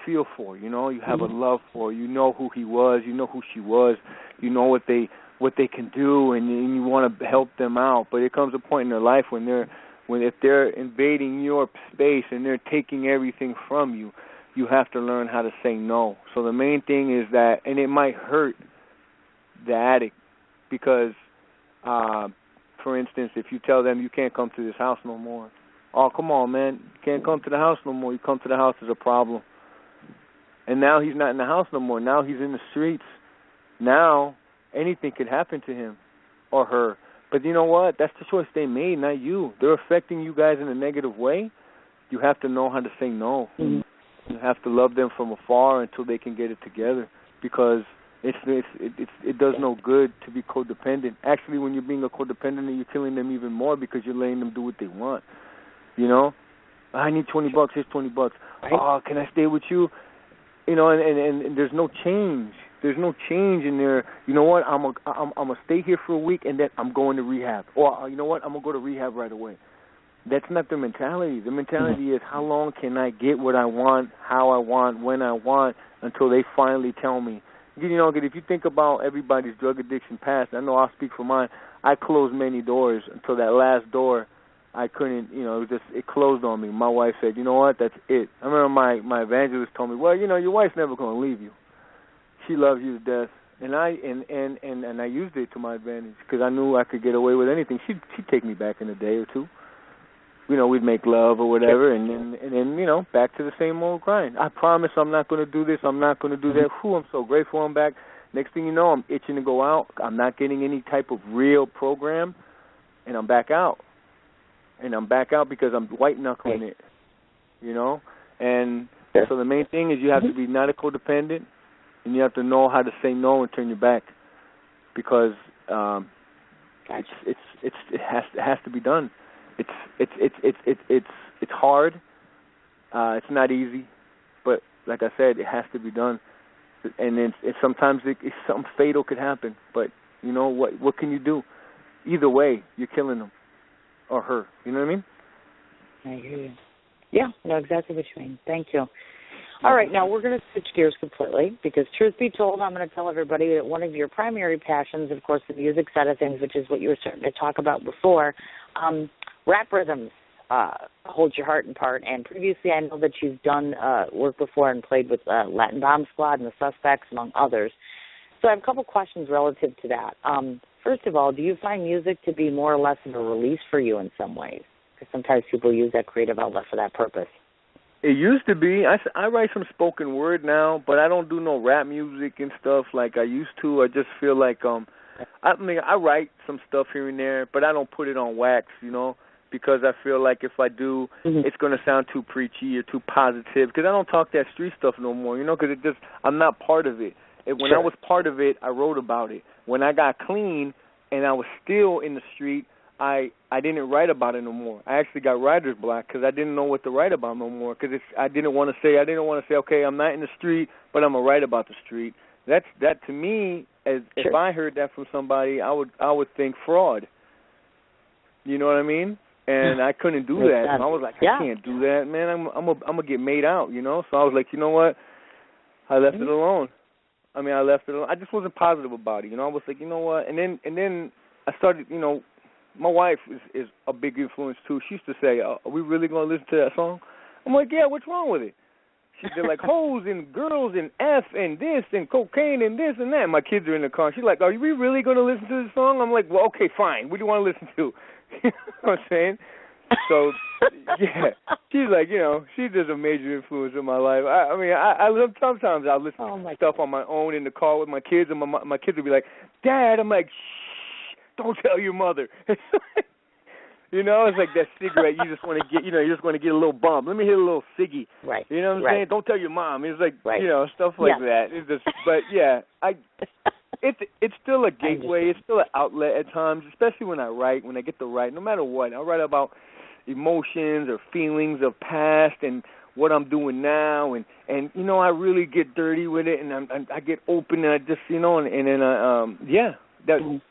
feel for, you know? You have a love for. You know who he was, you know who she was, you know what they can do, and you want to help them out. But it comes a point in their life when if they're invading your space and they're taking everything from you, you have to learn how to say no. So the main thing is that, and it might hurt the addict because, for instance, if you tell them you can't come to this house no more, oh, come on, man, you can't come to the house no more. You come to the house is a problem. And now he's not in the house no more. Now he's in the streets. Now anything could happen to him or her. But you know what? That's the choice they made, not you. They're affecting you guys in a negative way. You have to know how to say no. Mm-hmm. You have to love them from afar until they can get it together, because it does no good to be codependent. Actually, when you're being a codependent, you're killing them even more because you're letting them do what they want. You know, I need $20. Here's $20. Right. Oh, can I stay with you? You know, and there's no change. There's no change in there. You know what? I'm gonna stay here for a week and then I'm going to rehab. Or you know what? I'm gonna go to rehab right away. That's not their mentality. The mentality is, how long can I get what I want, how I want, when I want, until they finally tell me. You know, if you think about everybody's drug addiction past, I know I'll speak for mine. I closed many doors until that last door I couldn't, you know, it closed on me. My wife said, you know what, that's it. I remember my evangelist told me, well, you know, your wife's never going to leave you. She loves you to death. And I used it to my advantage because I knew I could get away with anything. She'd take me back in a day or two. You know, we'd make love or whatever, and then you know, back to the same old grind. I promise I'm not going to do this. I'm not going to do that. Whew, I'm so grateful I'm back. Next thing you know, I'm itching to go out. I'm not getting any type of real program, and I'm back out. And I'm back out because I'm white-knuckling it, you know? And so the main thing is you have to be not a codependent, and you have to know how to say no and turn your back, because it has to be done. It's hard. It's not easy, but like I said, it has to be done. And then sometimes something fatal could happen. But you know what can you do? Either way, you're killing them or her. You know what I mean? I hear you. Yeah, I know exactly what you mean. Thank you. All right, now we're going to switch gears completely because, truth be told, I'm going to tell everybody that one of your primary passions, of course, the music side of things, which is what you were starting to talk about before, rap rhythms hold your heart in part. And previously, I know that you've done work before and played with Latin Bomb Squad and the Suspects, among others. So I have a couple questions relative to that. First of all, do you find music to be more or less of a release for you in some ways? Because sometimes people use that creative outlet for that purpose. It used to be. I write some spoken word now, but I don't do no rap music and stuff like I used to. I just feel like I write some stuff here and there, but I don't put it on wax, you know, because I feel like if I do, it's going to sound too preachy or too positive, because I don't talk that street stuff no more, you know, because I'm not part of it. When I was part of it, I wrote about it. When I got clean and I was still in the street, I didn't write about it no more. I actually got writer's block because I didn't know what to write about no more. Because I didn't want to say, okay, I'm not in the street, but I'm gonna write about the street. That to me, if I heard that from somebody, I would think fraud. You know what I mean? And I couldn't do that. And I was like, I can't do that, man. I'm gonna get made out, you know. So I was like, you know what? I left it alone. I left it alone. I just wasn't positive about it, you know. I was like, you know what? And then I started, you know. My wife is a big influence, too. She used to say, are we really going to listen to that song? I'm like, yeah, what's wrong with it? She's like, hoes and girls and F and this and cocaine and this and that. My kids are in the car. She's like, are we really going to listen to this song? I'm like, well, okay, fine. What do you want to listen to? You know what I'm saying? So, yeah. She's like, you know, she's just a major influence in my life. I sometimes I'll listen to stuff on my own in the car with my kids, and my kids will be like, Dad, I'm like, shh. Don't tell your mother. You know, it's like that cigarette. You just want to get, you just want to get a little bump. Let me hit a little ciggy. Right. You know what I'm saying? Don't tell your mom. It's like, stuff like that. It's just, but yeah, it's still a gateway. It's still an outlet at times, especially when I write. When I get to write, no matter what, I write about emotions or feelings of past and what I'm doing now, and I really get dirty with it, and I get open, and I just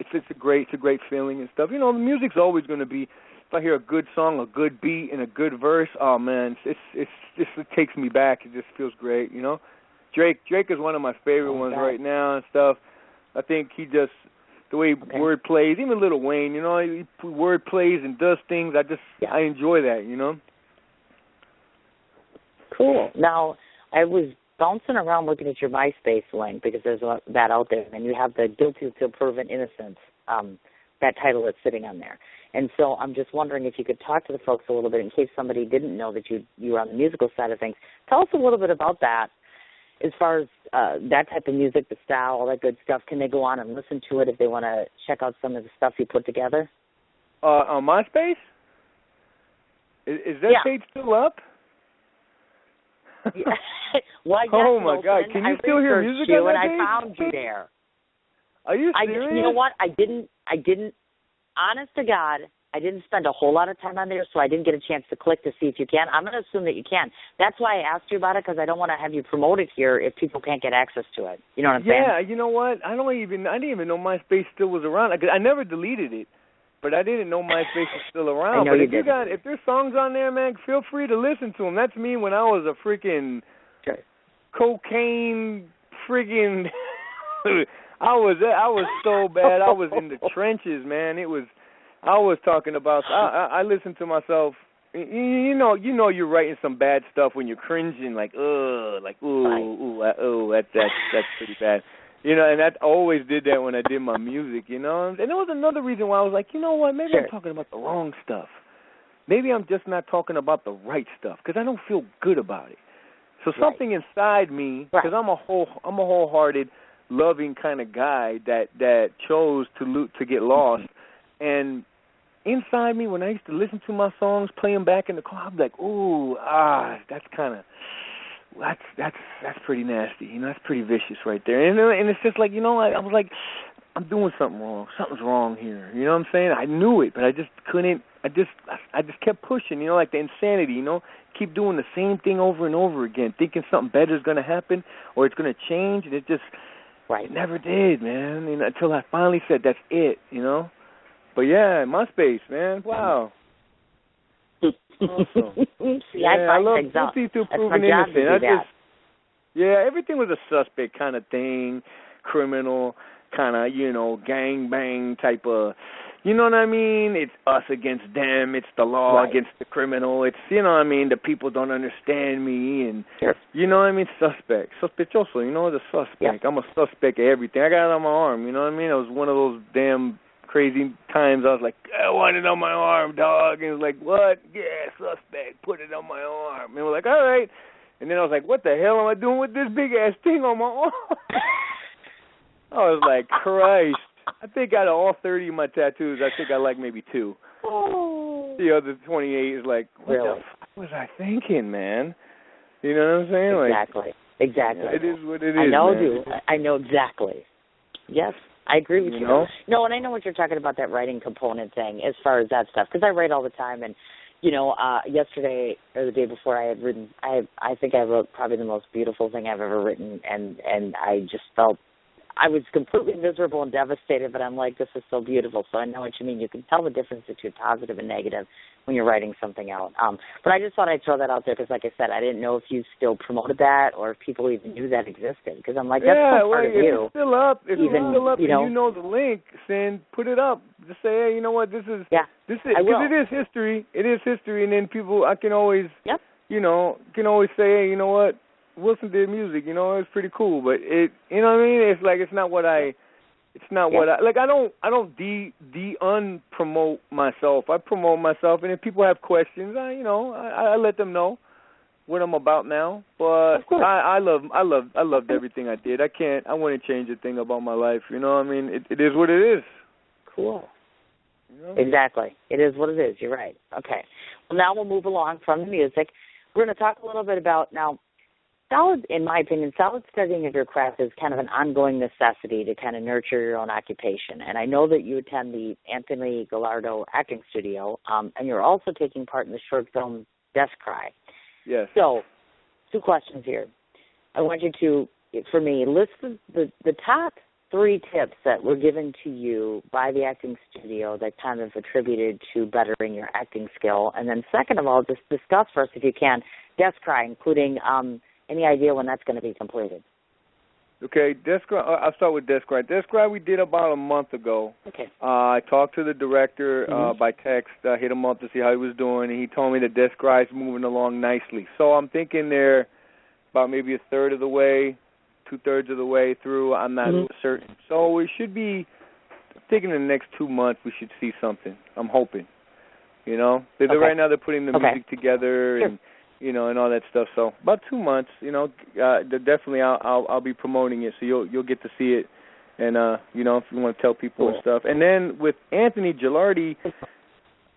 it's a great feeling and stuff. The music's always going to be. If I hear a good song, a good beat, and a good verse, oh man, it takes me back. It just feels great. Drake is one of my favorite ones right now and stuff. I think he just the way word plays, even Lil Wayne, he word plays and does things. I enjoy that. Cool. Now, I was bouncing around looking at your MySpace link because there's that out there, and you have the Guilty Till Proven Innocence, that title that's sitting on there. And so I'm just wondering if you could talk to the folks a little bit in case somebody didn't know that you were on the musical side of things. Tell us a little bit about that as far as that type of music, the style, all that good stuff. Can they go on and listen to it if they want to check out some of the stuff you put together? On MySpace? Is that page still up? Well, oh my God! Can you still hear music on that page? I found you there. Are you serious? You know what? I didn't. Honest to God, I didn't spend a whole lot of time on there, so I didn't get a chance to click to see if you can. I'm going to assume that you can. That's why I asked you about it, because I don't want to have you promote it here if people can't get access to it. You know what I'm saying? Yeah. You know what? I didn't even know MySpace still was around. I never deleted it. But I didn't know MySpace was still around. But if there's songs on there, man, feel free to listen to them. That's me when I was a freaking cocaine friggin' I was so bad. I was in the trenches, man. I was talking about. I listened to myself. You know, you're writing some bad stuff when you're cringing, like that's pretty bad. And I always did that when I did my music, And there was another reason why I was like, you know what, maybe I'm talking about the wrong stuff. Maybe I'm just not talking about the right stuff because I don't feel good about it. So something inside me, because I'm a wholehearted, loving kind of guy that chose to get lost. And inside me, when I used to listen to my songs, play them back in the car, I'd be like, that's kind of... That's pretty nasty. That's pretty vicious right there. And it's just like, I was like, I'm doing something wrong. Something's wrong here. You know what I'm saying? I knew it, but I just couldn't. I just kept pushing. Like the insanity. Keep doing the same thing over and over again, thinking something better is going to happen or it's going to change, and it just it never did, man. Until I finally said that's it. But yeah, MySpace, man. Wow. Awesome. See, I love Guilty Till Proven Innocent. Everything was a suspect kind of thing, criminal kind of, gangbang type of, you know what I mean? It's us against them. It's the law against the criminal. It's, the people don't understand me, and you know what I mean? Suspect. Sospechoso, the suspect. Yeah. I'm a suspect of everything. I got it on my arm, you know what I mean? It was one of those damn crazy times I was like, I want it on my arm, dog. And it was like, what? Yeah, suspect, put it on my arm. And we're like, all right. And then I was like, what the hell am I doing with this big-ass thing on my arm? I was like, Christ. I think out of all 30 of my tattoos, I think I like maybe 2. Oh. The other 28 is like, what the fuck was I thinking, man? You know what I'm saying? Exactly. It is what it is, I know, man. dude. I know exactly. Yes. I agree with you. No, and I know what you're talking about, that writing component thing as far as that stuff, because I write all the time. And, yesterday or the day before I had written, I think I wrote probably the most beautiful thing I've ever written, and I just felt I was completely miserable and devastated, but I'm like, this is so beautiful. So I know what you mean. You can tell the difference between positive and negative when you're writing something out. But I just thought I'd throw that out there because, like I said, I didn't know if you still promoted that or if people even knew that existed. Because I'm like, that's so part of you. It's still up. If it's still up, and you know the link, then put it up. Just say, hey, you know what, this is because it is history. It is history, and then people, I can always, can always say, hey, you know what, Wilson did music, it's pretty cool, but it, you know what I mean? It's like it's not what I don't unpromote myself. I promote myself, and if people have questions, I let them know what I'm about now. But I loved everything I did. I wouldn't change a thing about my life. You know what I mean? It is what it is. Cool. You know? Exactly. It is what it is. You're right. Okay. Well, now we'll move along from the music. We're going to talk a little bit about now. Solid, in my opinion, solid studying of your craft is kind of an ongoing necessity to kind of nurture your own occupation. And I know that you attend the Anthony Gallardo Acting Studio, and you're also taking part in the short film Death Cry. Yes. So, 2 questions here. I want you to, for me, list the top 3 tips that were given to you by the acting studio that kind of attributed to bettering your acting skill. And then second of all, just discuss first, if you can, Death Cry, including any idea when that's going to be completed? Okay, Death Cry, I'll start with Death Cry. Death Cry we did about a month ago. Okay. I talked to the director by text. I hit him up to see how he was doing, and he told me that Death Cry is moving along nicely. So I'm thinking they're about maybe a third of the way, 2/3 of the way through. I'm not certain. So we should be, I think in the next 2 months we should see something. I'm hoping. You know? Right now they're putting the music together and you know, and all that stuff. So about 2 months, you know, definitely I'll be promoting it, so you'll get to see it, and you know, if you want to tell people and stuff. And then with Anthony Gilardi,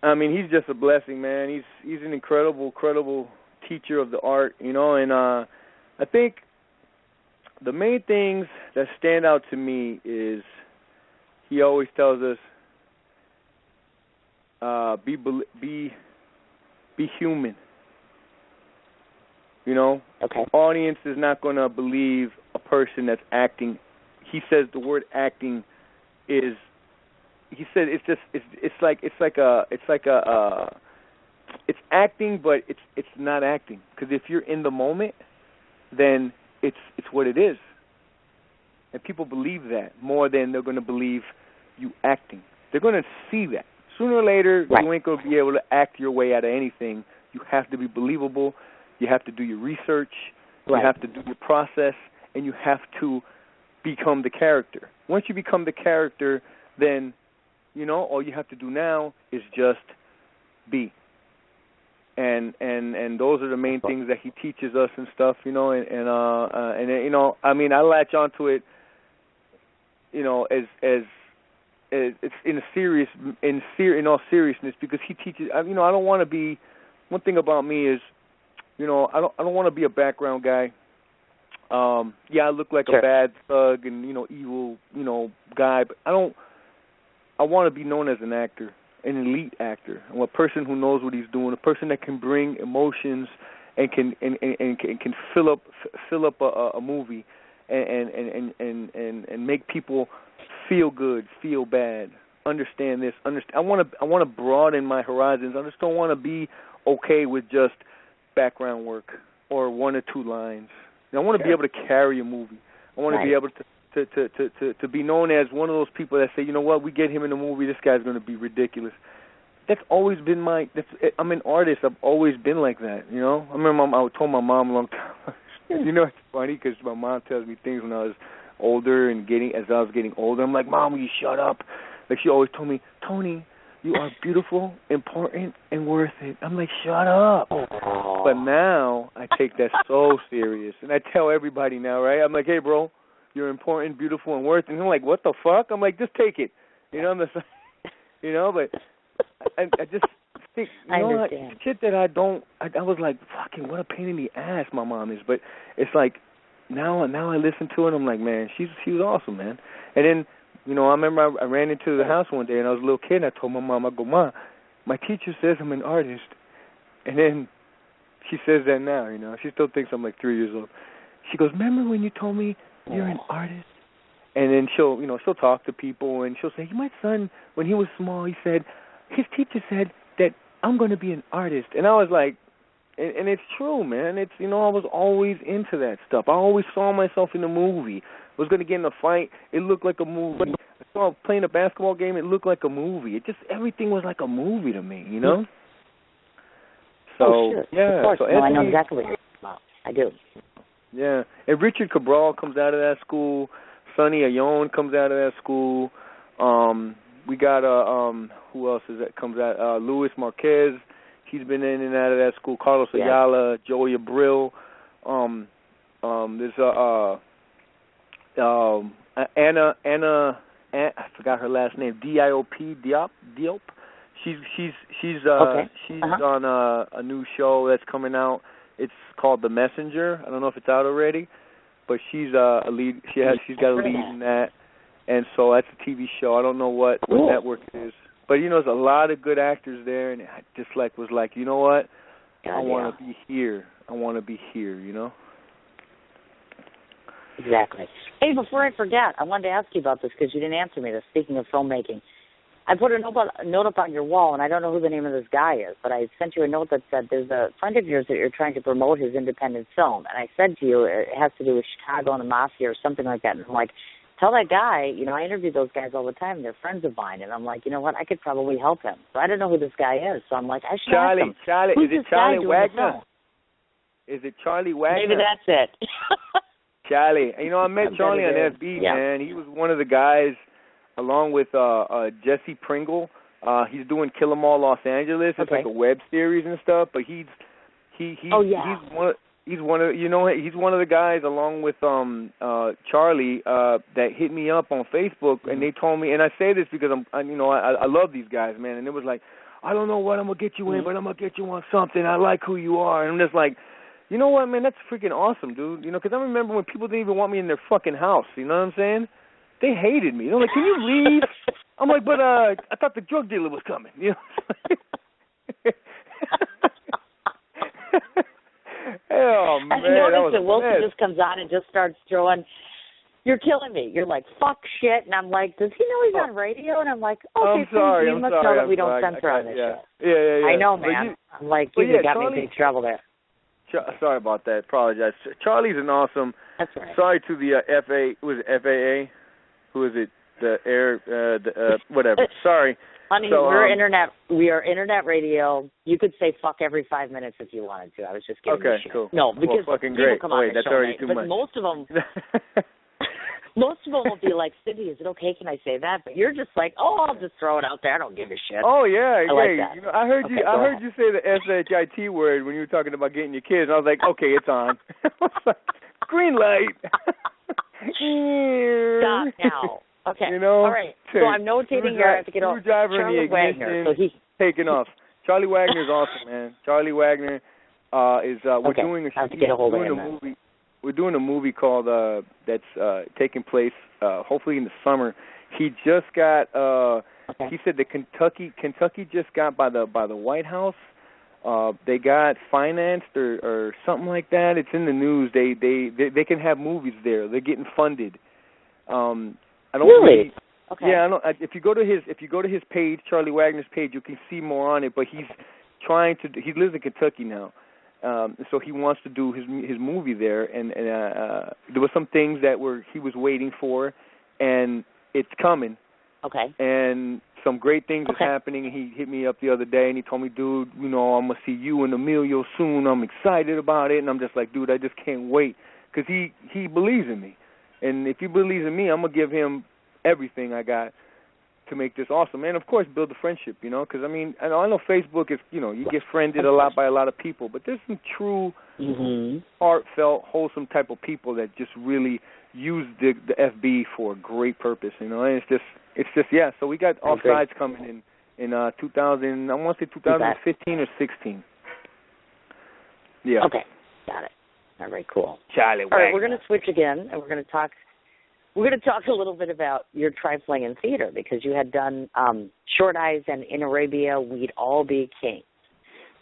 I mean, he's just a blessing, man. He's an incredible teacher of the art, you know, and I think the main things that stand out to me is he always tells us be human. You know, audience is not going to believe a person that's acting. He says the word acting is. He said it's acting, but it's not acting, because if you're in the moment, then it's what it is, and people believe that more than they're going to believe you acting. They're going to see that sooner or later. You ain't going to be able to act your way out of anything. You have to be believable. You have to do your research, you have to do your process, and you have to become the character. Once you become the character, then, you know, all you have to do now is just be. And those are the main things that he teaches us and stuff, you know, and you know, I mean, I latch onto it, you know, as it's in all seriousness, because he teaches. You know, I don't want to be. One thing about me is, you know, I don't want to be a background guy. Yeah, I look like a bad thug and, you know, evil, you know, guy, but I want to be known as an actor, an elite actor, a person who knows what he's doing, a person that can bring emotions and can fill up a movie and make people feel good, feel bad, understand this, I want to broaden my horizons. I just don't want to be okay with just background work or 1 or 2 lines. And I want to be able to carry a movie. I want to be able to be known as one of those people that say, you know what, we get him in a movie, this guy's going to be ridiculous. That's always been I'm an artist. I've always been like that, you know. I remember I told my mom a long time. You know, it's funny because my mom tells me things when I was older and as I was getting older. I'm like, Mom, will you shut up? Like, she always told me, Tony, you are beautiful, important, and worth it. I'm like, shut up. But now I take that so serious. And I tell everybody now, right? I'm like, hey, bro, you're important, beautiful, and worth it. And I'm like, what the fuck? I'm like, just take it. You know, I'm just, you know, but I just think, you know, like, shit that I was like, fucking, what a pain in the ass my mom is. But it's like, now I listen to her, and I'm like, man, she was awesome, man. And then, you know, I remember I ran into the house one day, and I was a little kid, and I told my mom, I go, Mom, my teacher says I'm an artist. And then she says that now, you know. She still thinks I'm like 3 years old. She goes, remember when you told me you're an artist? And then she'll talk to people, and she'll say, my son, when he was small, he said, his teacher said that I'm going to be an artist. And I was like, and it's true, man. It's, you know, I was always into that stuff. I always saw myself in a movie. I was going to get in a fight. It looked like a movie. I saw playing a basketball game. It looked like a movie. Everything was like a movie to me, you know? So, yeah. Of course. So Anthony, I know exactly what you're talking about. I do. Yeah. And Richard Cabral comes out of that school. Sonny Ayone comes out of that school. We got, who else comes out? Luis Marquez. He's been in and out of that school. Carlos Ayala, Joey Abril. There's Anna, I forgot her last name. Diop. Diop. She's on a new show that's coming out. It's called The Messenger. I don't know if it's out already, but she's a lead. She's got a lead in that, and so that's a TV show. I don't know what network it is, but there's a lot of good actors there, and I just was like, you know what? I want to be here. I want to be here. Exactly. Hey, before I forget, I wanted to ask you about this because you didn't answer me this. Speaking of filmmaking, I put a note up on your wall, and I don't know who the name of this guy is, but I sent you a note that said there's a friend of yours that you're trying to promote his independent film, and I said to you it has to do with Chicago and the Mafia or something like that, and I'm like, tell that guy, I interview those guys all the time, they're friends of mine, and I'm like, you know what, I could probably help him. So I don't know who this guy is, so I'm like, I should ask him. Who's is it this Charlie guy Wagner? Is it Charlie Wagner? Maybe that's it. Charlie. I met Charlie on FB, man. He was one of the guys, along with Jesse Pringle. He's doing Kill 'Em All Los Angeles. It's like a web series and stuff. But he's one of the guys, along with Charlie, that hit me up on Facebook, and they told me. And I say this because I love these guys, man. And it was like, I don't know what I'm gonna get you in, but I'm gonna get you on something. I like who you are, and I'm just like, you know what, man? That's freaking awesome, dude. Because I remember when people didn't even want me in their fucking house. You know what I'm saying? They hated me. They're like, can you leave? I'm like, but I thought the drug dealer was coming. Oh, man. And you notice that Wilson just comes on and just starts throwing, you're killing me. You're like, fuck shit. And I'm like, does he know he's on radio? And I'm like, okay, sorry, you must know that we don't censor on this shit. Yeah. I know, man. I'm like, you got me in big trouble there. Sorry about that. Apologize. Charlie's an awesome. That's right. Sorry to the FAA. Who is it? The air, whatever. Sorry. Honey, so, we are internet radio. You could say fuck every 5 minutes if you wanted to. I was just kidding. Okay, cool. No, because fucking people great. come on the that's show, already too but much. most of them will be like, Cindy, is it okay? Can I say that? But you're just like, I'll just throw it out there. I don't give a shit. Oh yeah, I like that. I heard you say the SHIT word when you were talking about getting your kids. And I was like, okay, it's on. Green light. Stop now. Okay. All right. So I'm notating here. I have to get off. Charlie Wagner. So he's taking off. Charlie Wagner's awesome, man. Charlie Wagner is. We're doing a movie. We're doing a movie called that's taking place hopefully in the summer. He just got. He said that Kentucky just got by the White House. They got financed or something like that. It's in the news. They can have movies there. They're getting funded. I don't really. Okay. Yeah, I don't. If you go to his page, Charlie Wagner's page, you can see more on it. But he's trying to. He lives in Kentucky now, so he wants to do his movie there. And there were some things that he was waiting for, and it's coming. Okay. And some great things are happening. He hit me up the other day, and he told me, dude, I'm gonna see you and Emilio soon. I'm excited about it, and I'm just like, dude, I just can't wait, because he believes in me. And if he believes in me, I'm going to give him everything I got to make this awesome. And, of course, build a friendship, because, I know Facebook is, you get friended a lot by a lot of people, but there's some true, heartfelt, wholesome type of people that just really use the FB for a great purpose, and it's just, yeah. So we got Offsides coming in 2000, I want to say 2015 or 16. Yeah. Okay, got it. All right, cool. Charlie Wagner. All right, we're going to switch again, and we're going to talk a little bit about your trifling in theater, because you had done Short Eyes and In Arabia, We'd All Be Kings.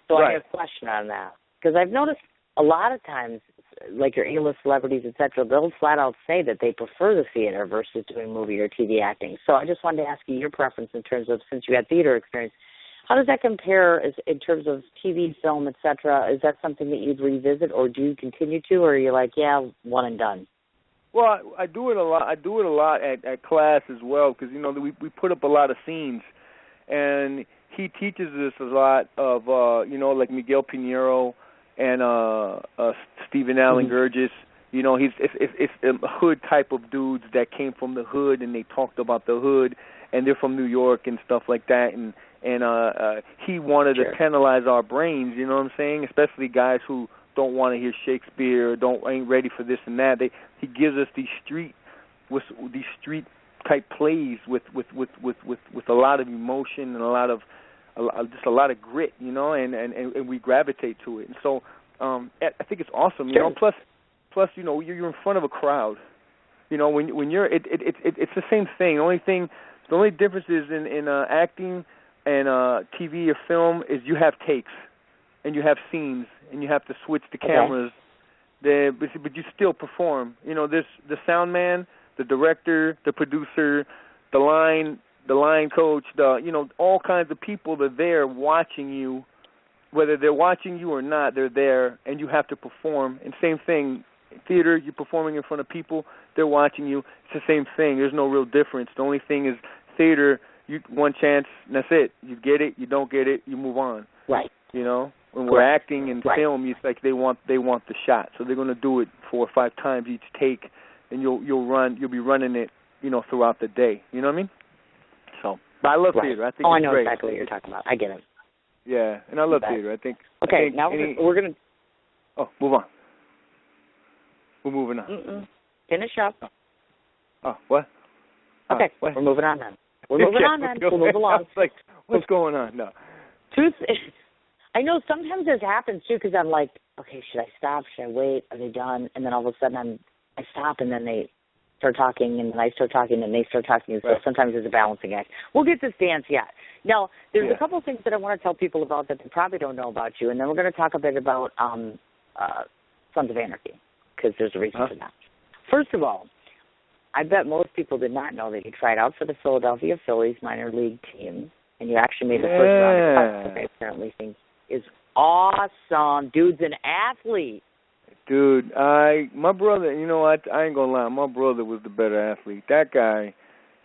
So I have a question on that, because I've noticed a lot of times, like your A-list celebrities, et cetera, they'll flat out say that they prefer the theater versus doing movie or TV acting. So I just wanted to ask you your preference in terms of, since you had theater experience, how does that compare in terms of TV, film, et cetera? Is that something that you'd revisit, or do you continue to, or are you like, yeah, one and done? Well, I do it a lot. I do it a lot at class as well, because we put up a lot of scenes, and he teaches us a lot of like Miguel Pinheiro and Stephen Allen Gurgis. It's a hood type of dudes that came from the hood, and they talked about the hood, and they're from New York and stuff like that, and he wanted to penalize our brains, you know what I'm saying? Especially guys who don't want to hear Shakespeare, ain't ready for this and that. He gives us these street type plays with a lot of emotion and just a lot of grit, you know, and we gravitate to it. And so I think it's awesome, you know. Plus, you know, you're in front of a crowd. You know, when you're it's the same thing. The only difference is in acting and TV or film is you have takes and you have scenes and you have to switch the cameras. But you still perform. You know, there's the sound man, the director, the producer, the line coach, all kinds of people that are there watching you. Whether they're watching you or not, they're there, and you have to perform. And same thing, theater, you're performing in front of people, they're watching you. It's the same thing. There's no real difference. The only thing is theater, one chance, and that's it. You get it, you don't get it, you move on. Right. You know, when we're acting in film, it's like they want the shot, so they're going to do it 4 or 5 times each take, and you'll be running it, you know, throughout the day. You know what I mean? So, but I love theater. I think it's I know great. exactly what you're talking about. I get it. Yeah, and I love theater. I think. Okay, now we're gonna. Oh, move on. We're moving on. Finish up. Oh, what? Okay, what? We're moving on then. We'll move along. I was like, what's going on? No. Truth, I know sometimes this happens too, because I'm like, okay, should I stop? Should I wait? Are they done? And then all of a sudden I stop, and then they start talking, and then I start talking, and they start talking. So sometimes it's a balancing act. We'll get this dance yet. Now, there's a couple of things that I want to tell people about that they probably don't know about you, and then we're going to talk a bit about Sons of Anarchy, because there's a reason for that. First of all, I bet most people did not know that you tried out for the Philadelphia Phillies minor league team, and you actually made the first round of cuts, which I apparently think is awesome. Dude's an athlete. Dude, my brother, you know what? I ain't gonna lie. My brother was the better athlete. That guy,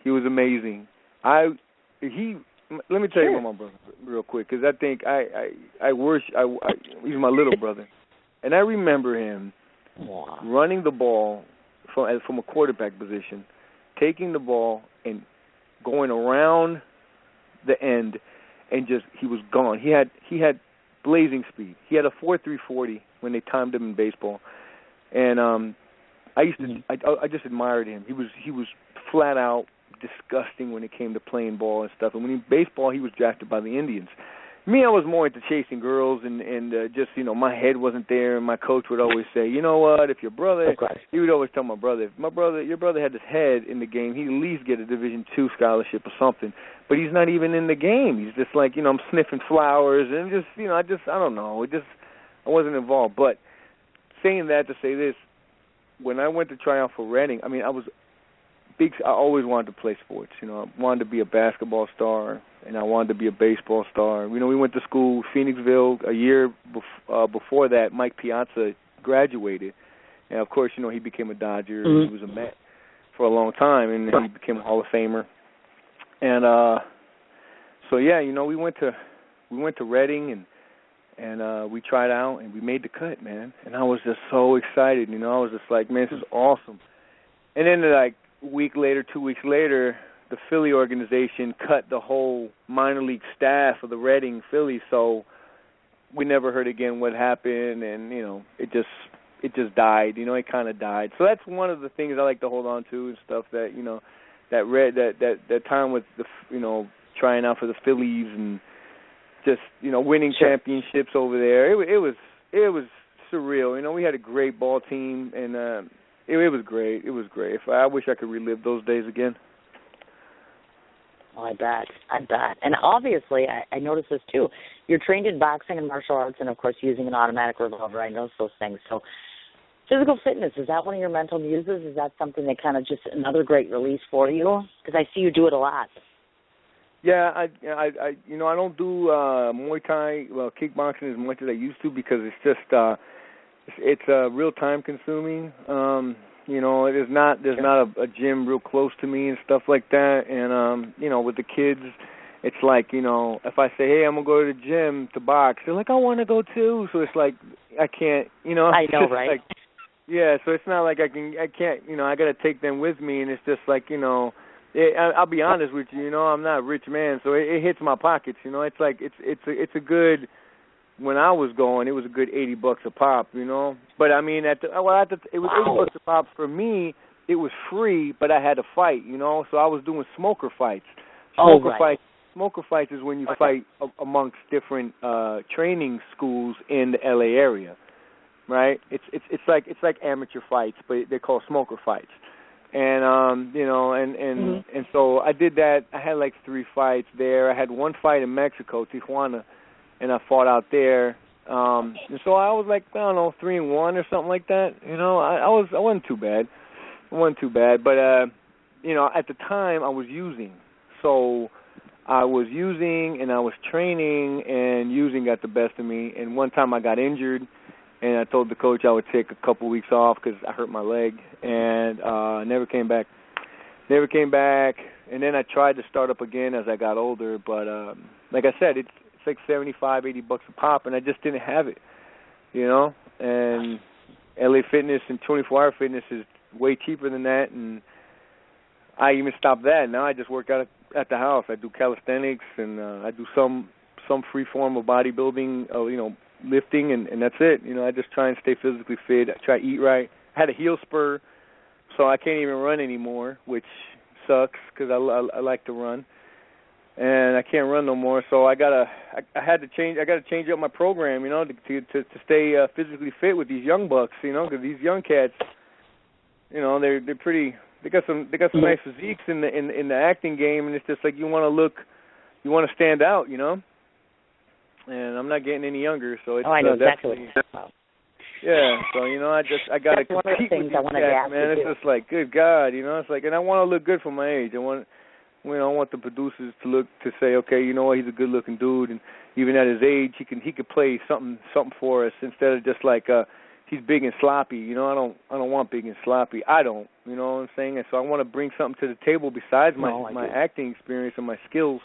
he was amazing. Let me tell you about my brother real quick, because I think I worship. He's my little brother, and I remember him running the ball from a quarterback position, taking the ball and going around the end, and he was gone. He had blazing speed. He had a 4.3 40 when they timed him in baseball, and I just admired him. He was flat out disgusting when it came to playing ball and stuff. And when baseball, he was drafted by the Indians. Me, I was more into chasing girls, and just, you know, my head wasn't there. And my coach would always say, you know what, if your brother, he would always tell my brother, if your brother had his head in the game, he'd at least get a Division II scholarship or something. But he's not even in the game. He's just like, you know, I'm sniffing flowers and just, you know, I don't know. I wasn't involved. But saying that to say this, when I went to try out for Reading, I mean, I always wanted to play sports. You know, I wanted to be a basketball star, and I wanted to be a baseball star. You know, we went to school, Phoenixville. A year before that, Mike Piazza graduated. And, of course, you know, he became a Dodger. He was a Met for a long time, and he became a Hall of Famer. And so, yeah, you know, we went to Reading, and we tried out, and we made the cut, man. And I was just so excited, you know. I was just like, man, this is awesome. And then, like, a week later, 2 weeks later, the Philly organization cut the whole minor league staff of the Reading Phillies, so we never heard again what happened, and, you know, it just died. You know, it kind of died. So that's one of the things I like to hold on to and stuff, that, you know, that time with the, you know, trying out for the Phillies and just, you know, winning championships over there. It was surreal. You know, we had a great ball team, and it was great. It was great. I wish I could relive those days again. Oh, I bet. And obviously, I noticed this too. You're trained in boxing and martial arts, and of course using an automatic revolver. I know those things. So physical fitness, is that one of your mental muses? Is that something that kind of just another great release for you? Because I see you do it a lot. Yeah, I you know, I don't do Muay Thai, kickboxing as much as I used to, because it's just it's real time consuming. You know, there's not a gym real close to me and stuff like that. And you know, with the kids, it's like, you know, if I say, hey, I'm gonna go to the gym to box, they're like, I want to go too. So it's like I can't, you know. I know, right? Like, yeah, so it's not like I can't, you know, I got to take them with me, and it's just like, you know, I'll be honest with you, you know, I'm not a rich man, so it hits my pockets, you know. It's like it's a good. When I was going, it was a good $80 a pop, you know. But I mean, it was $80 a pop for me. It was free, but I had to fight, you know. So I was doing smoker fights. Smoker fights is when you fight amongst different training schools in the LA area, right? It's like amateur fights, but they're called smoker fights. And and so I did that. I had like 3 fights there. I had 1 fight in Mexico, Tijuana, and I fought out there. And so I was like, I don't know, 3-1 or something like that. I wasn't too bad. But at the time I was using. So I was using and I was training, and using got the best of me. And one time I got injured, and I told the coach I would take a couple weeks off because I hurt my leg, and never came back. And then I tried to start up again as I got older, but like I said, it's like $75-$80 a pop, and I just didn't have it, And LA Fitness and 24-Hour Fitness is way cheaper than that, and I even stopped that. Now I just work out at the house. I do calisthenics, and I do some free form of bodybuilding, lifting, and that's it. I just try and stay physically fit. I try to eat right. I had a heel spur, so I can't even run anymore, which sucks because I like to run, and I can't run no more. So I had to change. I got to change up my program, to stay physically fit with these young bucks, because these young cats, they're pretty. They got some nice physiques in the acting game, and it's just like you want to stand out, And I'm not getting any younger, so it's I know exactly what you're talking about. Yeah, so I got to compete with these cats, man. It's just like, good God, it's like, and I want to look good for my age. I want the producers to say, okay, he's a good-looking dude, and even at his age, he could play something for us instead of just like he's big and sloppy. I don't want big and sloppy. I don't, you know what I'm saying? And so I want to bring something to the table besides my acting experience and my skills.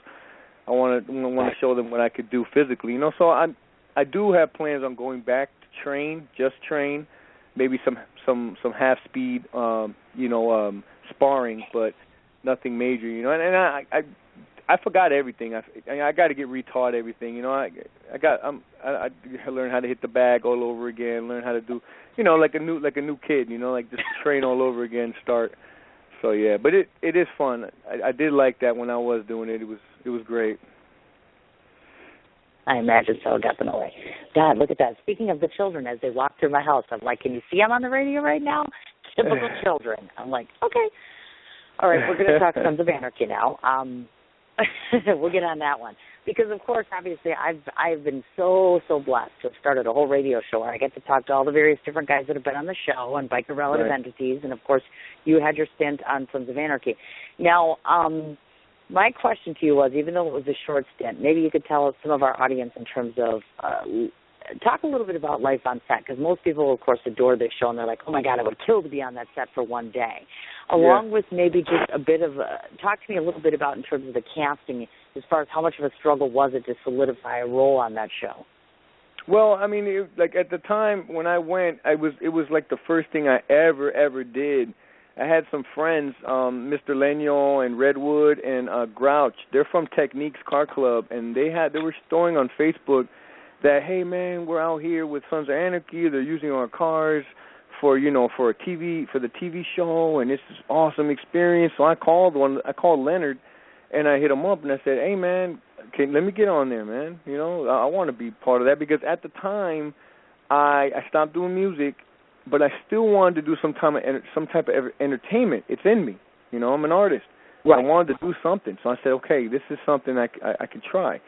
I want to show them what I could do physically, So I do have plans on going back to train, maybe some half speed, sparring, but nothing major, And I forgot everything. I got to get retaught everything, I learn how to hit the bag all over again, learn how to do, like a new kid, just train all over again, start. So yeah, but it is fun. I did like that when I was doing it. It was great. I imagine so, definitely. God, look at that. Speaking of the children, as they walk through my house, I'm like, can you see I'm on the radio right now? Typical children. I'm like, okay. All right, we're going to talk Sons of Anarchy now. We'll get on that one. Because, of course, obviously, I've been so blessed to have started a whole radio show where I get to talk to all the various different guys that have been on the show and biker relative entities. And, of course, you had your stint on Sons of Anarchy. Now, my question to you was, even though it was a short stint, maybe you could tell us, some of our audience, in terms of talk a little bit about life on set, because most people, of course, adore this show, and they're like, oh, my God, I would kill to be on that set for one day. Along with maybe just a bit of talk to me a little bit about, in terms of the casting, as far as how much of a struggle was it to solidify a role on that show? Well, I mean, at the time when I went, it was like the first thing I ever did. I had some friends, Mr. Leño and Redwood and Grouch. They're from Techniques Car Club, and they were storing on Facebook that, hey man, we're out here with Sons of Anarchy. They're using our cars for the TV show, and it's this awesome experience. So I called Leonard, and I hit him up, and I said, hey man, let me get on there, man. I want to be part of that, because at the time I stopped doing music, but I still wanted to do some type of entertainment. It's in me, I'm an artist. Right. I wanted to do something, so I said, okay, this is something I can try.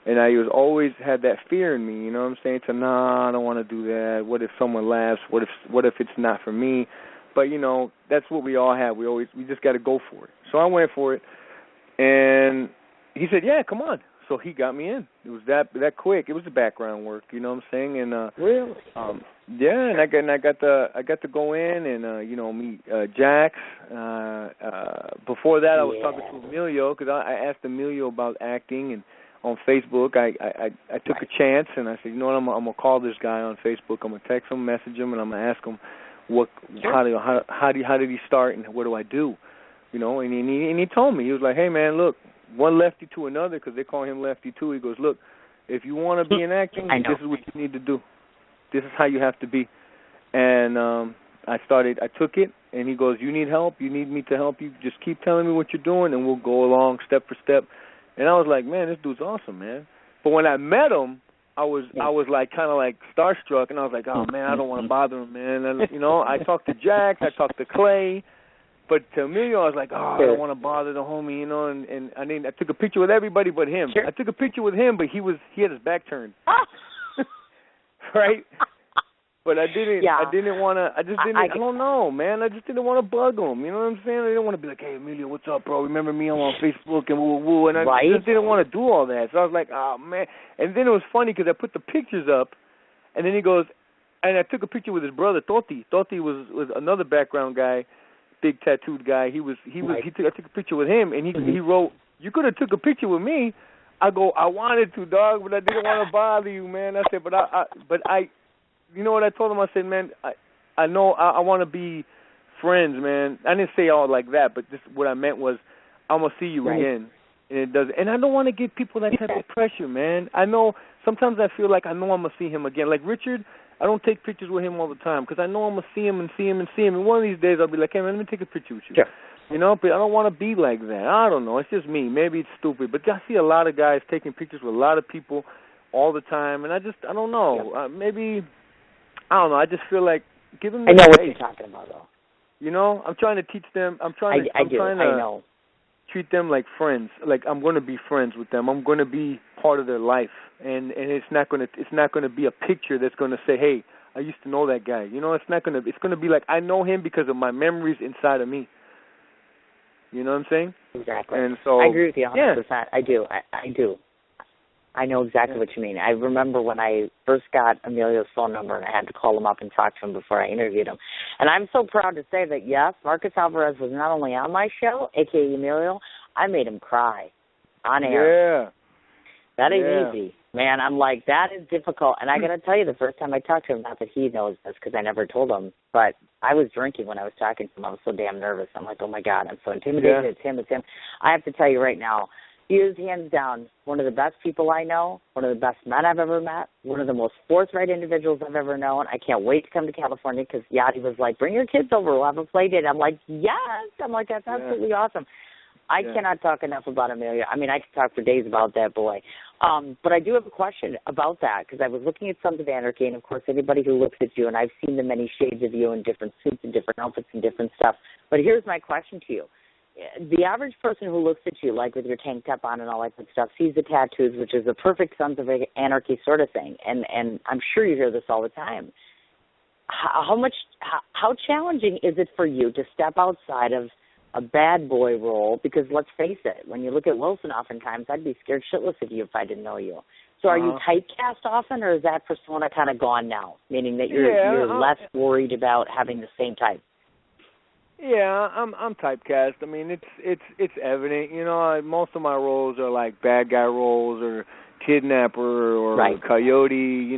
And I always had that fear in me, I don't want to do that. What if someone laughs? What if it's not for me? But that's what we all have. We just got to go for it. So I went for it, and he said, yeah, come on. So he got me in. It was that quick. It was the background work, And really, yeah, and I got to go in and meet Jax. Before that, I was talking to Emilio, because I asked Emilio about acting, and on Facebook, I took a chance, and I said, I'm gonna call this guy on Facebook. I'm gonna text him, message him, and I'm gonna ask him how did he start, and what do I do, And he told me, he was like, hey man, look, one lefty to another, because they call him Lefty too. He goes, look, if you want to be in acting, this is what you need to do. This is how you have to be. And I took it, and he goes, you need help? You need me to help you? Just keep telling me what you're doing, and we'll go along step for step. And I was like, man, this dude's awesome, man. But when I met him, I was like kind of like starstruck, and I was like, oh, man, I don't want to bother him, man. And, I talked to Jack, I talked to Clay, but to Emilio, I was like, oh, I don't want to bother the homie, and I took a picture with everybody but him. Sure. I took a picture with him, but he had his back turned. Right? But I didn't want to, I don't know, man. I just didn't want to bug him. You know what I'm saying? I didn't want to be like, hey, Emilio, what's up, bro? Remember me? I'm on Facebook and woo-woo. And I just didn't want to do all that. So I was like, oh, man. And then it was funny because I put the pictures up, and then he goes, and I took a picture with his brother, Toti. Toti was another background guy, big tattooed guy. I took a picture with him, and he wrote, you could have took a picture with me. I go, I wanted to, dog, but I didn't want to bother you, man. I said, but I you know what I told him? I said, man, I know I want to be friends, man. I didn't say all like that, but just what I meant was I'm going to see you again. And it does. And I don't want to give people that type of pressure, man. I know sometimes I feel like I know I'm going to see him again. Like Richard, I don't take pictures with him all the time because I know I'm going to see him and see him and see him. And one of these days I'll be like, hey, man, let me take a picture with you. Sure. But I don't want to be like that. I don't know. It's just me. Maybe it's stupid. But I see a lot of guys taking pictures with a lot of people all the time. And I don't know. Maybe... I don't know. I just feel like give them. I know what you're talking about, though. I'm trying to teach them. I'm trying to treat them like friends. Like I'm going to be friends with them. I'm going to be part of their life, and it's not going to be a picture that's going to say, hey, I used to know that guy. It's not going to. It's going to be like I know him because of my memories inside of me. You know what I'm saying? Exactly. And so I agree with you 100%. I do. I do. I know exactly what you mean. I remember when I first got Emilio's phone number and I had to call him up and talk to him before I interviewed him. And I'm so proud to say that, yes, Marcus Alvarez was not only on my show, a.k.a. Emilio, I made him cry on air. Yeah. That ain't easy. Man, I'm like, that is difficult. And I got to tell you, the first time I talked to him, not that he knows this because I never told him, but I was drinking when I was talking to him. I was so damn nervous. I'm like, oh, my God, I'm so intimidated. Yeah. It's him. I have to tell you right now, he is, hands down, one of the best people I know, one of the best men I've ever met, one of the most forthright individuals I've ever known. I can't wait to come to California because Yachty was like, bring your kids over. We'll have a play date. I'm like, yes. I'm like, that's absolutely awesome. I cannot talk enough about Emilio. I mean, I could talk for days about that boy. But I do have a question about that because I was looking at Sons of Anarchy, and, of course, anybody who looks at you, and I've seen the many shades of you in different suits and different outfits and different stuff. But here's my question to you. The average person who looks at you, like with your tank top on and all that good stuff, sees the tattoos, which is a perfect Sons of Anarchy sort of thing. And I'm sure you hear this all the time. How challenging is it for you to step outside of a bad boy role? Because let's face it, when you look at Wilson, oftentimes I'd be scared shitless of you if I didn't know you. So are you typecast often, or is that persona kind of gone now, meaning that you're less worried about having the same type? Yeah, I'm typecast. I mean, it's evident. Most of my roles are like bad guy roles or kidnapper or coyote.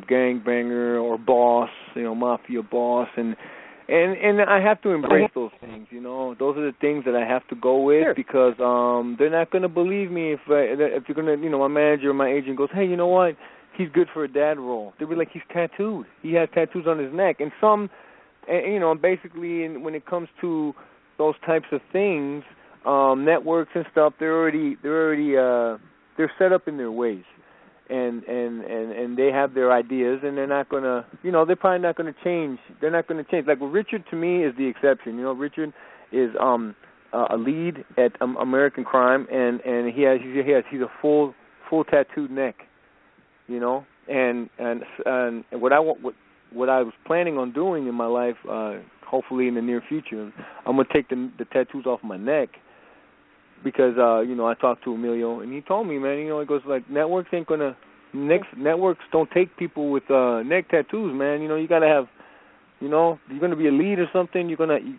Gangbanger or boss. Mafia boss, and I have to embrace those things. Those are the things that I have to go with because they're not going to believe me if you're going to. My manager or my agent goes, hey, you know what? He's good for a dad role. They'll be like, he's tattooed. He has tattoos on his neck, and some. And basically, when it comes to those types of things, networks and stuff, they're set up in their ways, and they have their ideas, and they're not gonna, they're probably not gonna change. They're not gonna change. Like Richard, to me, is the exception. Richard is a lead at American Crime, and he's a full tattooed neck, and what I was planning on doing in my life, hopefully in the near future, I'm going to take the tattoos off my neck because, I talked to Emilio, and he told me, man, he goes, like, networks don't take people with neck tattoos, man. You got to have, you're going to be a lead or something,